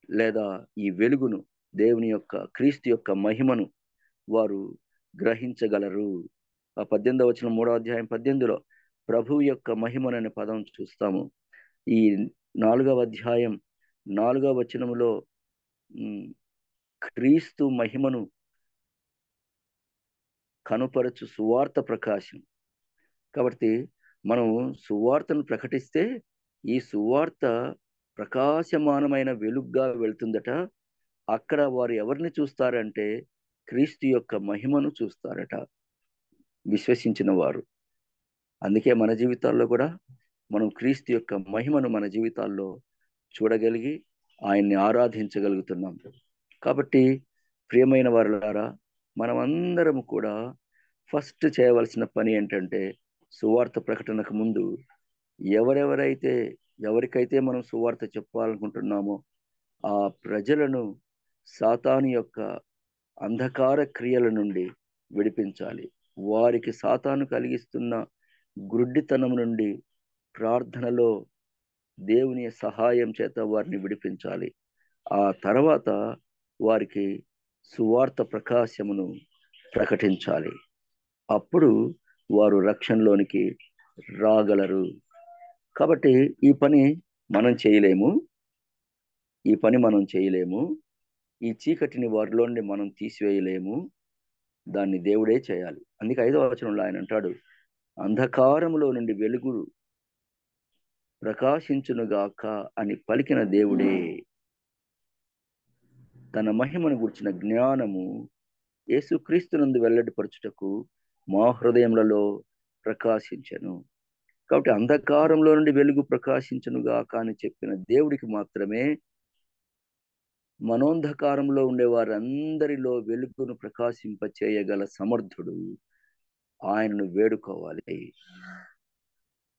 లేదా ఈ వెలుగును, దేవుని యొక్క క్రీస్తు యొక్క మహిమను వారు గ్రహించగలరు. ఆ 18వ వచనం 3వ అధ్యాయం 18లో ప్రభువు యొక్క మహిమను అనే పదం చూస్తాము. ఈ 4వ అధ్యాయం 4వ వచనంలో క్రీస్తు మహిమను కనుపరచు సువార్త ప్రకాశం. కాబట్టి మనం సువార్తను ప్రకటిస్తే ఈ సువార్త ప్రకాశమానమైన వెలుగుగా వెళ్తుందట. అక్కడ వారు ఎవరిని చూస్తారంటే క్రీస్తు యొక్క మహిమను చూస్తారట, విశ్వసించిన వారు. అందుకే మన జీవితాల్లో కూడా మనం క్రీస్తు యొక్క మహిమను మన జీవితాల్లో చూడగలిగి ఆయన్ని ఆరాధించగలుగుతున్నాం. కాబట్టి ప్రియమైన వారలారా, మనమందరం కూడా ఫస్ట్ చేయవలసిన పని ఏంటంటే సువార్త ప్రకటనకు ముందు ఎవరికైతే మనం సువార్త చెప్పాలనుకుంటున్నామో ఆ ప్రజలను సాతాను యొక్క అంధకార క్రియల నుండి విడిపించాలి. వారికి సాతాను కలిగిస్తున్న గుడ్డితనం నుండి ప్రార్థనలో దేవుని సహాయం చేత వారిని విడిపించాలి. ఆ తర్వాత వారికి సువార్త ప్రకాశమును ప్రకటించాలి. అప్పుడు వారు రక్షణలోనికి రాగలరు. కాబట్టి ఈ పని మనం చేయలేము. ఈ చీకటిని వారిలో నుండి మనం తీసివేయలేము. దాన్ని దేవుడే చేయాలి. అందుకే 5వ వచనంలో ఆయన అంటాడు, అంధకారములో నుండి వెలుగు ప్రకాశించునుగాక అని పలికిన దేవుడే తన మహిమను గుర్చిన జ్ఞానము యేసుక్రీస్తునందు వెల్లడిపరచుటకు మా హృదయములలో ప్రకాశించెను. కాబట్టి అంధకారంలో నుండి వెలుగు ప్రకాశించునుగాక అని చెప్పిన దేవుడికి మాత్రమే మనోంధకారంలో ఉండే వారందరిలో వెలుగును ప్రకాశింప చేయగల సమర్థుడు. ఆయనను వేడుకోవాలి.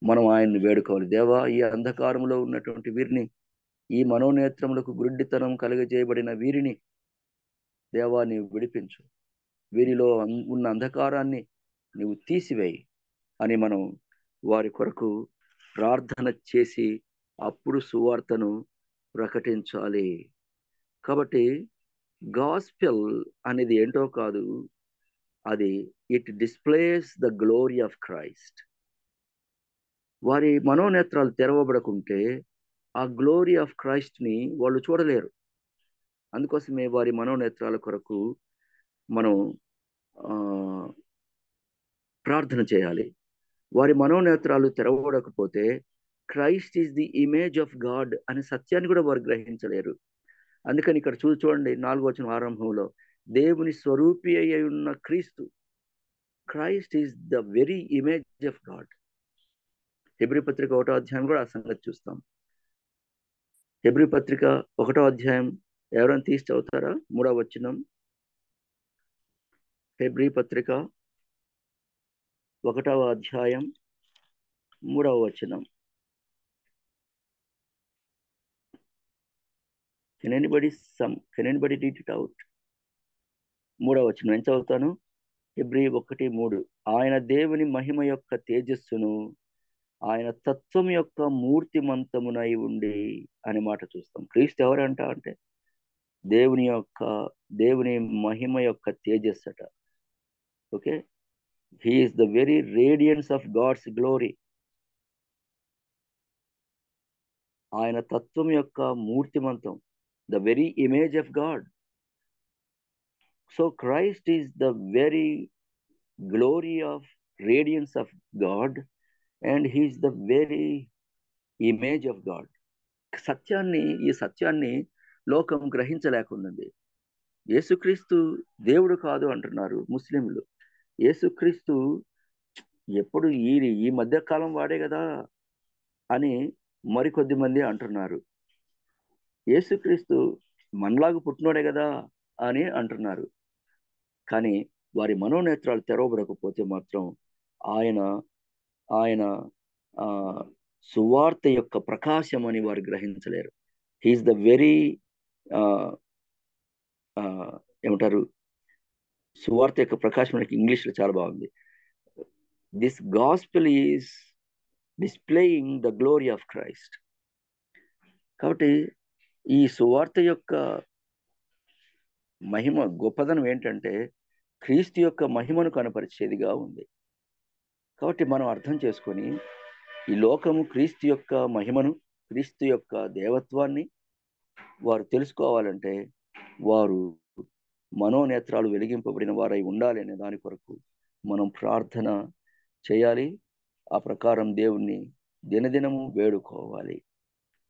మనం ఆయన్ని వేడుకోవాలి. దేవా, ఈ అంధకారంలో ఉన్నటువంటి వీరిని, ఈ మనోనేత్రములకు గుడ్డితనం కలుగజేయబడిన వీరిని దేవా నీవు విడిపించు, వీరిలో ఉన్న అంధకారాన్ని నీవు తీసివేయి అని మనం వారి కొరకు ప్రార్థన చేసి అప్పుడు సువార్తను ప్రకటించాలి. కాబట్టి గాస్పెల్ అనేది ఏంటో కాదు, అది it displays the glory of Christ. వారి మనోనేత్రాలు తెరవబడకుంటే ఆ గ్లోరీ ఆఫ్ క్రైస్ట్ని వాళ్ళు చూడలేరు. అందుకోసమే వారి మనోనేత్రాల కొరకు మనం ప్రార్థన చేయాలి. వారి మనోనేత్రాలు తెరవడకపోతే Christ is the image of God అనే సత్యాన్ని కూడా వారు గ్రహించలేరు. అందుకని ఇక్కడ చూడండి 4వ వచనం ఆరంభంలో, దేవుని స్వరూపి అయి ఉన్న క్రీస్తు, Christ is the very image of God. Hebrew పత్రిక 1వ అధ్యాయం కూడా ఆ సంగతి చూస్తాం. హెబ్రీ పత్రిక 1వ అధ్యాయం ఎవరైనా తీసి చదువుతారా? 3వ వచనం. హెబ్రీ పత్రిక 1వ అధ్యాయం 3వ వచనం. Can anybody read it out? 3వ వచనం నేను చదువుతాను. హెబ్రీ 1:3. ఆయన దేవుని మహిమ యొక్క తేజస్సును ఆయన తత్వం యొక్క మూర్తిమంతమునై ఉండి అనే మాట చూస్తాం. క్రీస్తు ఎవరంట అంటే దేవుని మహిమ యొక్క తేజస్సు అట. Okay, he is the very radiance of God's glory. ఆయన తత్వం యొక్క మూర్తిమంతం, the very image of God. So Christ is the very glory of radiance of God, and he is the very image of God. ఈ సత్యాన్ని లోకం గ్రహించలేకున్నది. యేసుక్రీస్తు దేవుడు కాదు అంటున్నారు ముస్లింలు. యేసుక్రీస్తు ఎప్పుడు ఈ మధ్య కాలం వాడే కదా అని మరికొద్ది మంది అంటున్నారు. యేసుక్రీస్తు మనలాగా పుట్టినోడే కదా అని అంటున్నారు. కానీ వారి మనోనేత్రాలు తెరవబడకపోతే మాత్రం ఆయన సువార్త యొక్క ప్రకాశం అని వారు గ్రహించలేరు. హీఈస్ ద వెరీ ఏమంటారు, సువార్త యొక్క ప్రకాశం మనకి ఇంగ్లీష్లో చాలా బాగుంది. This gospel is displaying the glory of Christ. కాబట్టి ఈ సువార్త యొక్క మహిమ గొప్పదనం ఏంటంటే క్రీస్తు యొక్క మహిమను కనపరిచేదిగా ఉంది. కాబట్టి మనం అర్థం చేసుకొని ఈ లోకము క్రీస్తు యొక్క మహిమను, క్రీస్తు యొక్క దేవత్వాన్ని వారు తెలుసుకోవాలంటే వారు మనోనేత్రాలు వెలిగింపబడిన వారై ఉండాలి అనే దాని కొరకు మనం ప్రార్థన చేయాలి. ఆ ప్రకారం దేవుణ్ణి దినదినము వేడుకోవాలి.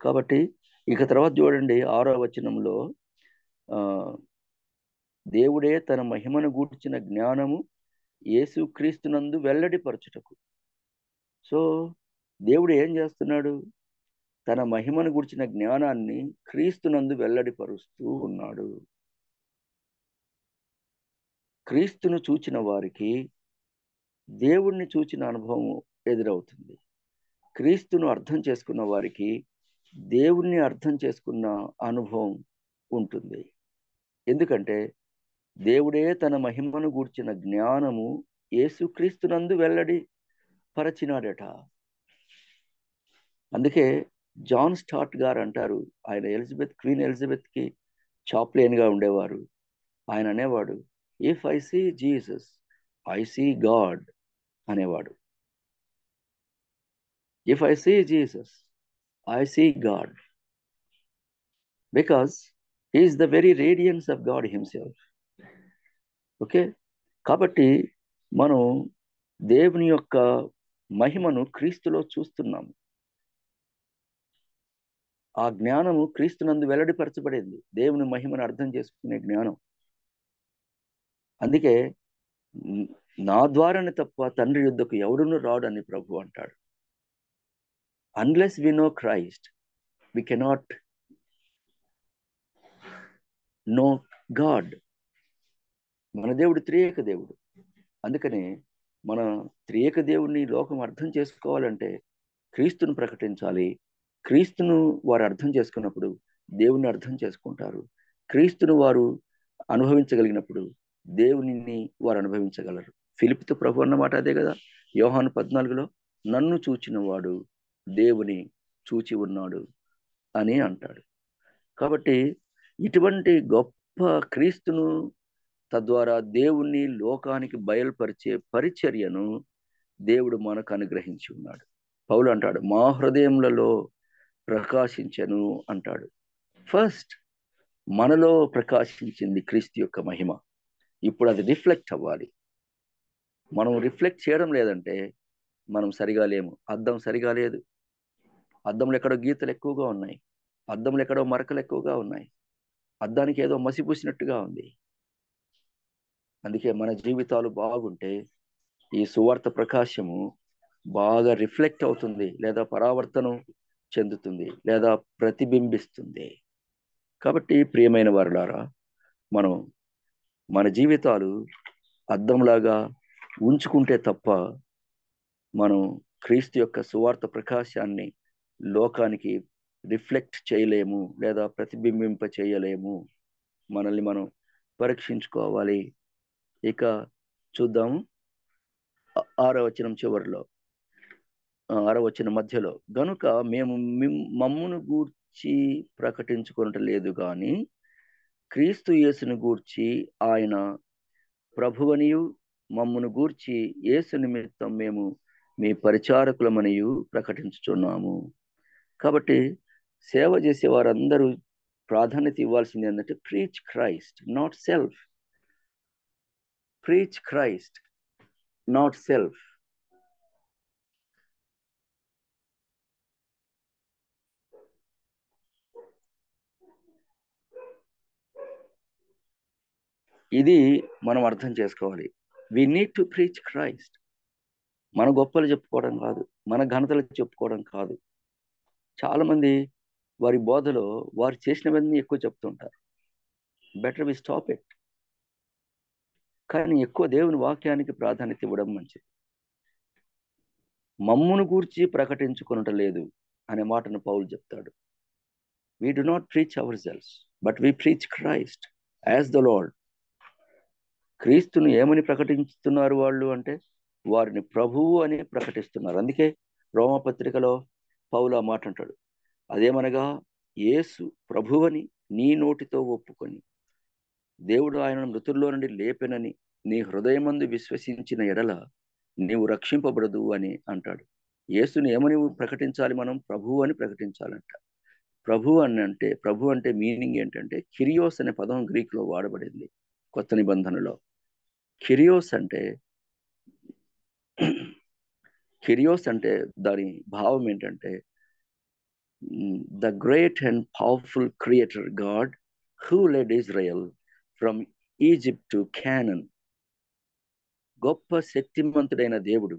కాబట్టి ఇక తర్వాత చూడండి 6వ వచనంలో, దేవుడే తన మహిమను గూర్చిన జ్ఞానము యేసుక్రీస్తునందు వెల్లడిపరచుటకు. సో దేవుడు ఏం చేస్తున్నాడు? తన మహిమను గూర్చిన జ్ఞానాన్ని క్రీస్తునందు వెల్లడిపరుస్తూ ఉన్నాడు. క్రీస్తును చూచిన వారికి దేవుణ్ణి చూచిన అనుభవం ఎదురవుతుంది. క్రీస్తును అర్థం చేసుకున్న వారికి దేవుణ్ణి అర్థం చేసుకున్న అనుభవం ఉంటుంది. ఎందుకంటే దేవుడే తన మహిమను గూర్చిన జ్ఞానము యేసుక్రీస్తునందు వెల్లడి పరచినాడట. అందుకే జాన్ స్టార్ట్ గారు అంటారు, ఆయన క్వీన్ ఎలిజబెత్కి చాప్లేన్గా ఉండేవారు. ఆయన అనేవాడు, if I see Jesus I see God అనేవాడు. If I see Jesus I see God, because he is the very radiance of God himself. Okay, కాబట్టి మనం దేవుని యొక్క మహిమను క్రీస్తులో చూస్తున్నాము. ఆ జ్ఞానము క్రీస్తునందు వెల్లడిపరచబడింది, దేవుని మహిమను అర్థం చేసుకునే జ్ఞానం. అందుకే నా ద్వారానే తప్ప తండ్రి యుద్ధకు ఎవడును రాడు అని ప్రభు అంటాడు. Unless we know Christ we cannot know God. మన దేవుడు త్రియేక దేవుడు. అందుకనే మన త్రియేక దేవుడిని లోకం అర్థం చేసుకోవాలంటే క్రీస్తును ప్రకటించాలి. క్రీస్తును వారు అర్థం చేసుకున్నప్పుడు దేవుని అర్థం చేసుకుంటారు. క్రీస్తును వారు అనుభవించగలిగినప్పుడు దేవునిని వారు అనుభవించగలరు. ఫిలిప్తో ప్రభు అన్నమాట అదే కదా. యోహాను 14లో నన్ను చూచిన వాడు దేవుని చూచి ఉన్నాడు అని అంటాడు. కాబట్టి ఇటువంటి గొప్ప క్రీస్తును తద్వారా దేవుణ్ణి లోకానికి బయలుపరిచే పరిచర్యను దేవుడు మనకు అనుగ్రహించి ఉన్నాడు. పౌలు అంటాడు, మా హృదయములలో ప్రకాశించెను అంటాడు. ఫస్ట్ మనలో ప్రకాశించింది క్రీస్తు యొక్క మహిమ. ఇప్పుడు అది రిఫ్లెక్ట్ అవ్వాలి. మనం రిఫ్లెక్ట్ చేయడం లేదంటే మనం సరిగా లేము. అద్దం సరిగా లేదు. అద్దంలో ఎక్కడో గీతలు ఎక్కువగా ఉన్నాయి, అద్దంలో ఎక్కడో మరకలు ఎక్కువగా ఉన్నాయి, అద్దానికి ఏదో మసిపూసినట్టుగా ఉంది. అందుకే మన జీవితాలు బాగుంటే ఈ సువార్త ప్రకాశము బాగా రిఫ్లెక్ట్ అవుతుంది, లేదా పరావర్తనం చెందుతుంది, లేదా ప్రతిబింబిస్తుంది. కాబట్టి ప్రియమైన వారులారా, మనం మన జీవితాలు అద్దంలాగా ఉంచుకుంటే తప్ప మనం క్రీస్తు యొక్క సువార్త ప్రకాశాన్ని లోకానికి రిఫ్లెక్ట్ చేయలేము, లేదా ప్రతిబింబింప చేయలేము. మనల్ని మనం పరీక్షించుకోవాలి. ఇక చూద్దాము 6వ వచనం చివరిలో, 6వ వచనం మధ్యలో, గనుక మేము మమ్మును గూర్చి ప్రకటించుకొనటం లేదు గాని క్రీస్తు యేసును గూర్చి ఆయన ప్రభువనియు మమ్మును గూర్చి యేసు నిమిత్తం మేము మీ పరిచారకులమనియు ప్రకటించుచున్నాము. కాబట్టి సేవ చేసే వారందరూ ప్రాధాన్యత ఇవ్వాల్సింది ఏంటంటే preach Christ, not self. Preach Christ, not self. ఇది మనం అర్థం చేసుకోవాలి. We need to preach Christ. మన గొప్పలు చెప్పుకోవడం కాదు, మన ఘనతలు చెప్పుకోవడం కాదు. చాలా మంది వారి బోధలో వారు చేసినవన్నీ ఎక్కువ చెప్తుంటారు. Better we stop it. కానీ ఎక్కువ దేవుని వాక్యానికి ప్రాధాన్యత ఇవ్వడం మంచిది. మమ్మును గూర్చి ప్రకటించుకొనటం లేదు అనే మాటను పౌలు చెప్తాడు. We do not preach ourselves, but we preach Christ as the Lord. క్రీస్తును ఏమని ప్రకటిస్తున్నారు వాళ్ళు అంటే వారిని ప్రభువు అని ప్రకటిస్తున్నారు. అందుకే రోమపత్రికలో పౌలు ఆ మాట అంటాడు, అదేమనగా యేసు ప్రభువని నీ నోటితో ఒప్పుకొని దేవుడు ఆయనను మృతుల్లో నుండి లేపెనని నీ హృదయమందు విశ్వసించిన ఎడల నీవు రక్షింపబడదు అని అంటాడు. యేసుని ఏమని ప్రకటించాలి? మనం ప్రభువు అని ప్రకటించాలంట. ప్రభు అంటే మీనింగ్ ఏంటంటే కిరియోస్ అనే పదం గ్రీకులో వాడబడింది కొత్త నిబంధనలో. కిరియోస్ అంటే దాని భావం ఏంటంటే the great and powerful creator God who lead Israel from Egypt to Conan. గొప్ప శక్తిమంతుడైన దేవుడు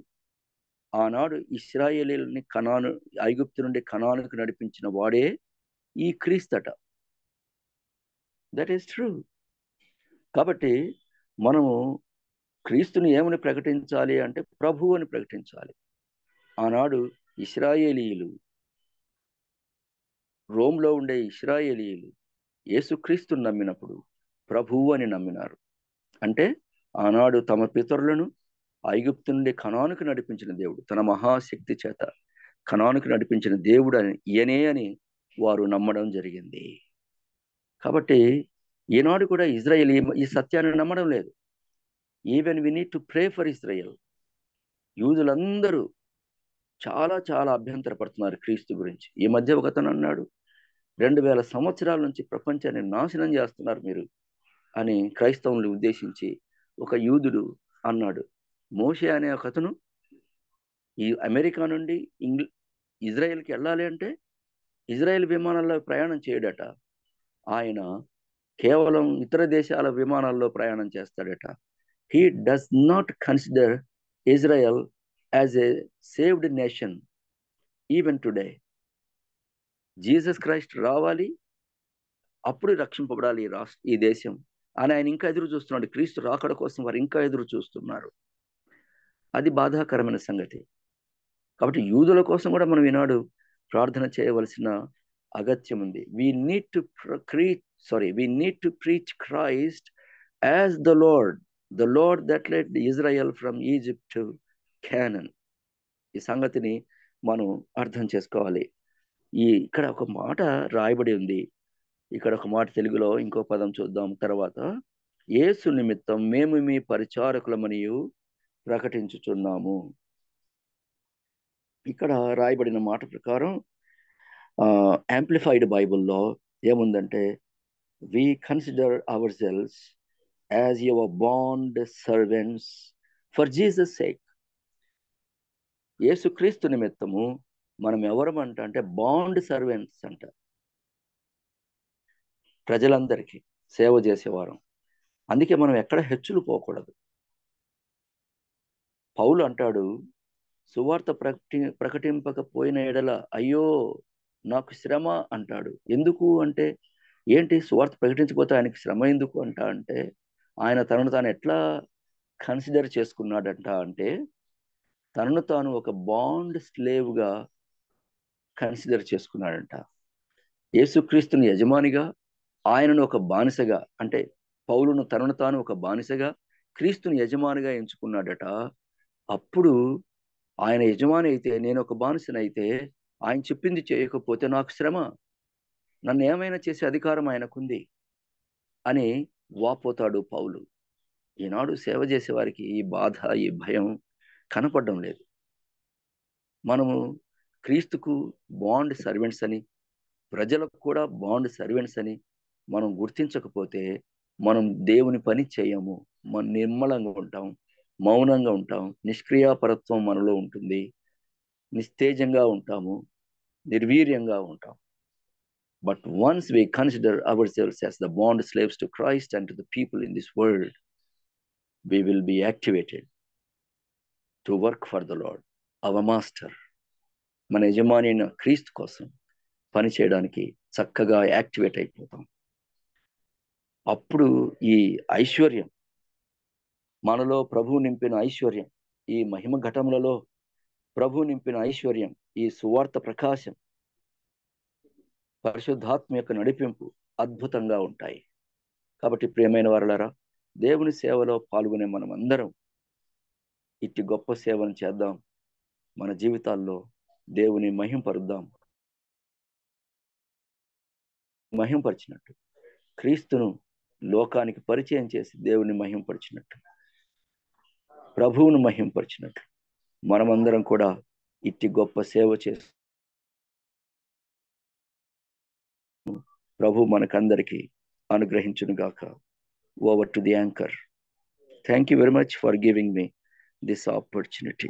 ఆనాడు ఇశ్రాయేలీయుల్ని ఐగుప్తు నుండి కనానుకు నడిపించిన వాడే ఈ క్రీస్తట. That is true. కాబట్టి మనము క్రీస్తుని ఏమని ప్రకటించాలి అంటే ప్రభు అని ప్రకటించాలి. ఆనాడు ఇశ్రాయేలీయులు, రోమ్లో ఉండే ఇశ్రాయేలీయులు యేసుక్రీస్తుని నమ్మినప్పుడు ప్రభువు అని నమ్మినారు. అంటే ఆనాడు తమ పితరులను ఐగుప్తు నుండి కనానుకు నడిపించిన దేవుడు, తన మహాశక్తి చేత కనానుకు నడిపించిన దేవుడు ఈయనే అని వారు నమ్మడం జరిగింది. కాబట్టి ఈనాడు కూడా ఇజ్రాయెల్ ఈ సత్యాన్ని నమ్మడం లేదు. Even we need to pray for Israel. యూదులందరూ చాలా చాలా అభ్యంతరపడుతున్నారు క్రీస్తు గురించి. ఈ మధ్య ఒకతను అన్నాడు, 2000 సంవత్సరాల నుంచి ప్రపంచాన్ని నాశనం చేస్తున్నారు మీరు అని క్రైస్తవుల్ని ఉద్దేశించి ఒక యూదుడు అన్నాడు. మోషే అనే ఒకతను ఈ అమెరికా నుండి ఇజ్రాయెల్కి వెళ్ళాలి అంటే ఇజ్రాయెల్ విమానాల్లో ప్రయాణం చేయడట. ఆయన కేవలం ఇతర దేశాల విమానాల్లో ప్రయాణం చేస్తాడట. He does not consider Israel as a saved nation even today. Jesus Christ రావాలి, అప్పుడు రక్షింపబడాలి ఈ దేశం అని ఆయన ఇంకా ఎదురు చూస్తున్నాడు. క్రీస్తు రాకడ కోసం వారు ఇంకా ఎదురు చూస్తున్నారు. అది బాధాకరమైన సంగతి. కాబట్టి యూదుల కోసం కూడా మనం ఈనాడు ప్రార్థన చేయవలసిన అగత్యం ఉంది. We need to preach Christ as the Lord that led Israel from Egypt to Canaan. ఈ సంగతిని మనం అర్థం చేసుకోవాలి. ఇక్కడ ఒక మాట రాయబడి ఉంది. ఇక్కడ ఒక మాట తెలుగులో ఇంకో పదం చూద్దాం తర్వాత. యేసు నిమిత్తం మేము మీ పరిచారకులమనియు ప్రకటించుచున్నాము. ఇక్కడ రాయబడిన మాట ప్రకారం యాంప్లిఫైడ్ బైబుల్లో ఏముందంటే, we consider ourselves as your bond servants for Jesus sake. యేసుక్రీస్తు నిమిత్తము మనం ఎవరమంట అంటే బాండ్ సర్వెంట్స్ అంట, ప్రజలందరికీ సేవ చేసేవారం. అందుకే మనం ఎక్కడ హెచ్చులు పోకూడదు. పౌలు అంటాడు, సువార్త ప్రకటింపకపోయిన ఎడల అయ్యో నాకు శ్రమ అంటాడు. ఎందుకు అంటే, ఏంటి సువార్త ప్రకటించకపోతే ఆయనకి శ్రమ ఎందుకు అంటే ఆయన తనను తాను ఎట్లా కన్సిడర్ చేసుకున్నాడంట అంటే, తనను తాను ఒక బాండ్ స్లేవ్గా కన్సిడర్ చేసుకున్నాడంట. యేసుక్రీస్తుని యజమానిగా, ఆయనను ఒక బానిసగా, అంటే పౌలును తనను తాను ఒక బానిసగా, క్రీస్తుని యజమానిగా ఎంచుకున్నాడట. అప్పుడు ఆయన యజమాని అయితే, నేను ఒక బానిసనైతే ఆయన చెప్పింది చేయకపోతే నాకు శ్రమ, నన్ను ఏమైనా చేసే అధికారం ఆయనకుంది అని వాపోతాడు పౌలు. ఈనాడు సేవ చేసే వారికి ఈ బాధ, ఈ భయం కనపడడం లేదు. మనము క్రీస్తుకు బాండ్ సర్వెంట్స్ అని, ప్రజలకు కూడా బాండ్ సర్వెంట్స్ అని మనం గుర్తించకపోతే మనం దేవుని పని చేయము. మనం నిర్మలంగా ఉంటాం, మౌనంగా ఉంటాం, నిష్క్రియాపరత్వం మనలో ఉంటుంది, నిస్తేజంగా ఉంటాము, నిర్వీర్యంగా ఉంటాం. But once we consider ourselves as the bond slaves to Christ and to the people in this world, we will be activated to work for the Lord, our master. మన యజమాని అయిన క్రీస్తు కోసం పని చేయడానికి చక్కగా యాక్టివేట్ అయిపోతాం. అప్పుడు ఈ ఐశ్వర్యం, మనలో ప్రభువు నింపిన ఐశ్వర్యం, ఈ మహిమ ఘటములలో ప్రభు నింపిన ఐశ్వర్యం, ఈ సువార్త ప్రకాశం, పరిశుద్ధాత్మ యొక్క నడిపింపు అద్భుతంగా ఉంటాయి. కాబట్టి ప్రియమైన వారలారా, దేవుని సేవలో పాల్గొనే మనం అందరం ఇట్టి గొప్ప సేవను చేద్దాం. మన జీవితాల్లో దేవుని మహింపరుద్దాం. మహింపరిచినట్టు, క్రీస్తును లోకానికి పరిచయం చేసి దేవుని మహింపరిచినట్టు, ప్రభువును మహింపరిచినట్టు మనమందరం కూడా ఇట్టి గొప్ప సేవ చేసి ప్రభు మనకందరికీ అనుగ్రహించును గాక. Over to the anchor. Thank you very much for giving me this opportunity.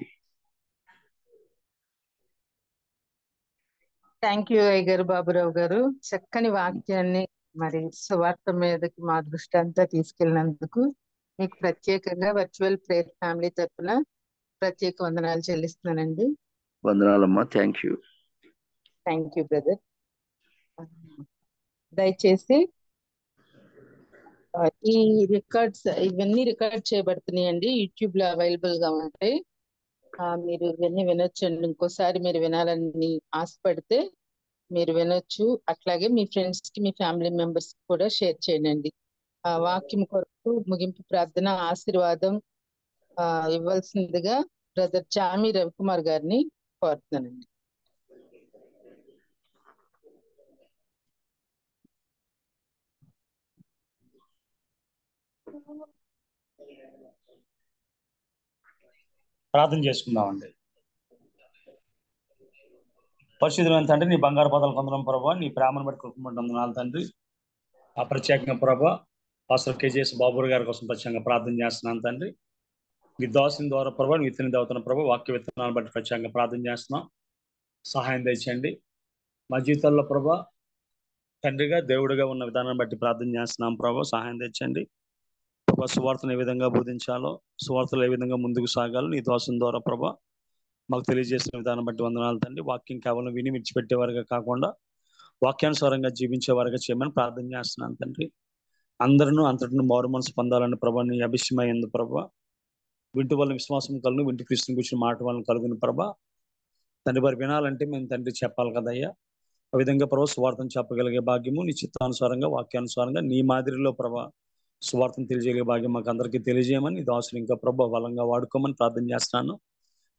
Thank you అయ్యగారు, బాబురావు గారు. చక్కని వాక్యాన్ని మరి సువార్త మీదకి మా దృష్టి అంతా తీసుకెళ్ళినందుకు మీకు ప్రత్యేకంగా వర్చువల్ ప్రేయర్ ఫ్యామిలీ తరఫున ప్రత్యేక వందనాలు చెల్లిస్తున్నానండి. వందనాలమ్మా. Thank you. Thank you brother. దయచేసి ఈ రికార్డ్స్ ఇవన్నీ రికార్డ్ చేయబడుతున్నాయండి, యూట్యూబ్ లో అవైలబుల్ గా ఉంటాయి. మీరు ఇవన్నీ వినొచ్చండి. ఇంకోసారి మీరు వినాలని ఆశపడితే మీరు వినొచ్చు. అట్లాగే మీ ఫ్రెండ్స్ కి, మీ ఫ్యామిలీ మెంబర్స్ కి కూడా షేర్ చేయండి. వాక్యం కొరకు ముగింపు ప్రార్థన ఆశీర్వాదం ఇవ్వాల్సిందిగా బ్రదర్ చామి రవికుమార్ గారిని కోరుతున్నానండి. ప్రార్థన చేసుకుందామండి. పరిశుద్ధులైన తండ్రి, నీ బంగారు పదాలు కొందరం ప్రభావ, నీ ప్రేమను బట్టి కృపమంటున్నాను తండ్రి. ఆ ప్రత్యేకంగా ప్రభావ పాస్టర్ కేజీఎస్ బాబు గారి కోసం ప్రత్యేకంగా ప్రార్థన చేస్తున్నాను తండ్రి. మీ దాసుని ద్వారా ప్రభావ, విత్తన దేవతన ప్రభావ, వాక్య విత్తనాలను బట్టి ప్రత్యేకంగా ప్రార్థన చేస్తున్నాం. సహాయం దయచేయండి. మా జీవితాల్లో ప్రభావ తండ్రిగా దేవుడిగా ఉన్న విధానాన్ని బట్టి ప్రార్థన చేస్తున్నాం ప్రభావ, సహాయం తెచ్చండి. ప్రభావ సువార్తను ఏ విధంగా బోధించాలో, సువార్తలు ఏ విధంగా ముందుకు సాగాలో నీ దాసుని ద్వారా ప్రభావ మాకు తెలియజేసిన విధానం బట్టి వందనాలు తండ్రి. వాక్యం కేవలం విని విడిచిపెట్టేవారుగా కాకుండా వాక్యానుసారంగా జీవించేవారుగా చేయమని ప్రార్థన చేస్తున్నాను తండ్రి. అందరూ అంతటిని మారు మనసు పొందాలని ప్రభా నీ అభిషేకమైంది ప్రభా. వింటు వల్ల విశ్వాసం కలుగును, వింటు క్రీస్తుని కూర్చుని మాట వలన కలుగును ప్రభా. తండ్రి వారు వినాలంటే మేము తండ్రి చెప్పాలి కదయ్యా. ఆ విధంగా ప్రభా సువార్తను చెప్పగలిగే భాగ్యము నీ చిత్తానుసారంగా, వాక్యానుసారంగా నీ మాదిరిలో ప్రభా సువార్తను తెలియజేయగలిగే భాగ్యం మాకు అందరికీ తెలియజేయమని దాసులు ఇంకా ప్రభా బలంగా వాడుకోమని ప్రార్థన చేస్తున్నాను.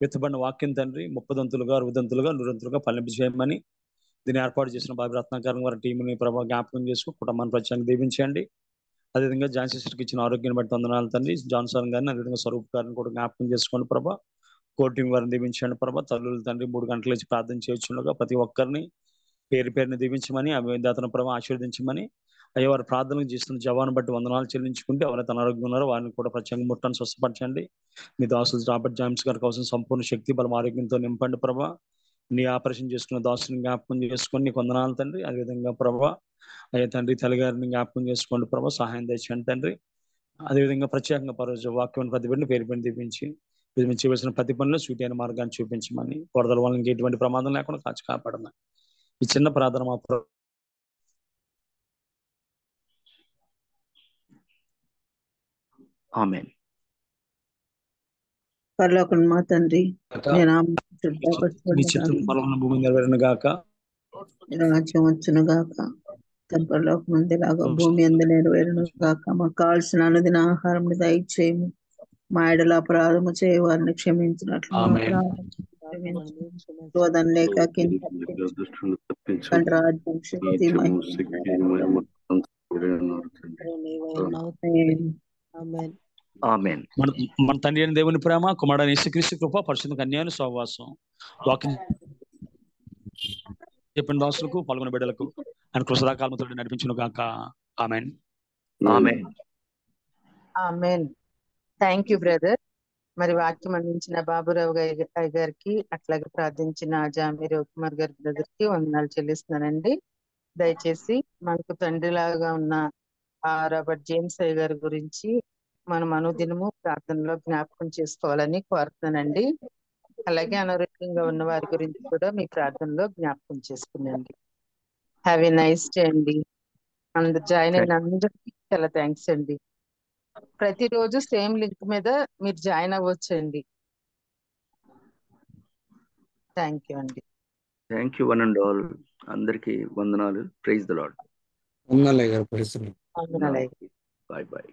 విత్తబడిన వాక్యం తండ్రి 30 దంతులుగా, 60 దంతులుగా, 100 దంతులుగా ఫలింప చేయమని దీన్ని ఏర్పాటు చేసిన బాబు రత్నాకరం వారి టీంని ప్రభావ జ్ఞాపకం చేసుకుని కుటుంబాన్ని ప్రత్యేకంగా దీవించండి. అదేవిధంగా జాన్ సిస్టర్కి ఇచ్చిన ఆరోగ్యాన్ని బట్టి వందనాలు తండ్రి. జాన్సన్ గారిని, అదేవిధంగా స్వరూప్ గారిని కూడా జ్ఞాపకం చేసుకోండి ప్రభా. కోటింగ్ వారిని దీవించండి ప్రభా. తల్లులు తండ్రి 3 గంటల నుంచి ప్రార్థన చేయొచ్చుగా ప్రతి ఒక్కరిని పేరు పేరుని దీవించమని అతను ప్రభు ఆశీర్వదించమని అయ్యో వారు ప్రార్థనలు చేస్తున్న జవాను బట్టి వందనాలు చెల్లించుకుంటే ఎవరైతే అనారోగ్యం ఉన్నారో వారిని కూడా ప్రత్యేకంగా ముట్టని స్వస్థపరచండి. మీ దాసులు రాబర్ట్ జామ్స్ గారి కోసం సంపూర్ణ శక్తి బలం ఆరోగ్యంతో నింపండి ప్రభా. నీ ఆపరేషన్ చేసుకున్న దాసుని జ్ఞాపకం చేసుకొని నీకు వందనాలు తండ్రి. అదేవిధంగా ప్రభా అయ్యా తండ్రి తల్లిగారిని జ్ఞాపకం చేసుకోండి ప్రభా, సహాయం తెచ్చండి తండ్రి. అదేవిధంగా ప్రత్యేకంగా పరోజు వాక్యం ప్రతి బిడ్డని పేరు పని దీపించి మీరు చేయవలసిన ప్రతి పనిలో సూటైన మార్గాన్ని చూపించమని, వరదల వల్ల ఎటువంటి ప్రమాదం లేకుండా కాచి కాపాడమని ఈ చిన్న ప్రార్థన మా ఆమేన్. పరలోకం మా తండ్రి, నీ చిత్తం పరలోకమున భూమి నెరవేరును గాక. రాజ్యం వచ్చును గాక. పరలోకం మందిలాగా భూమి అందు నెరవేరును గాక. మాకు కావాల్సిన అనుదిన ఆహారం దయచేయము. మా ఎడల అపరాధము చేయ వారిని క్షమించినట్లు శోధన లేక రాజ్యం శక్తి మన తండ్రి అయిన దేవుని ప్రేమ, కుమారుడైన యేసుక్రీస్తు కృప, పరిశుద్ధ కన్యాని సహవాసం, వాక్యం చెప్పిన దాసులకు పాల్గొన్న బిడ్డలకు ఆయన కృషదాకాలతో నడిపించును గాక. ఆమేన్. ఆమేన్. ఆమేన్. Thank you brother. మరి వాక్యం అందించిన బాబురావు గారికి, అట్లాగే ప్రార్థించిన జామీర్ కుమార్ గారి బ్రదర్ కి వందనాలు చెల్లిస్తున్నానండి. దయచేసి మనకు తండ్రిలాగా ఉన్న రాబర్ట్ జేమ్స్ అయ్య గారి గురించి మనం అనుదినము ప్రార్థనలో జ్ఞాపకం చేసుకోవాలని కోరుతున్నానండి. అలాగే అనారోగ్యంగా ఉన్న వారి గురించి కూడా మీ ప్రార్థనలో జ్ఞాపకం చేసుకునండి. హ్యావ్ ఎ నైస్ డే అండి. జాయిన్ అయిన అందరికీ చాలా థ్యాంక్స్ అండి. ప్రతిరోజు సేమ్ లింక్ మీద మీరు జాయిన్ అవ్వచ్చండి. థ్యాంక్ యూ అండి. Thank you one and all. అందరికీ వందనాలు. Praise the lord. వందనాలు. వందనాలు. Bye bye.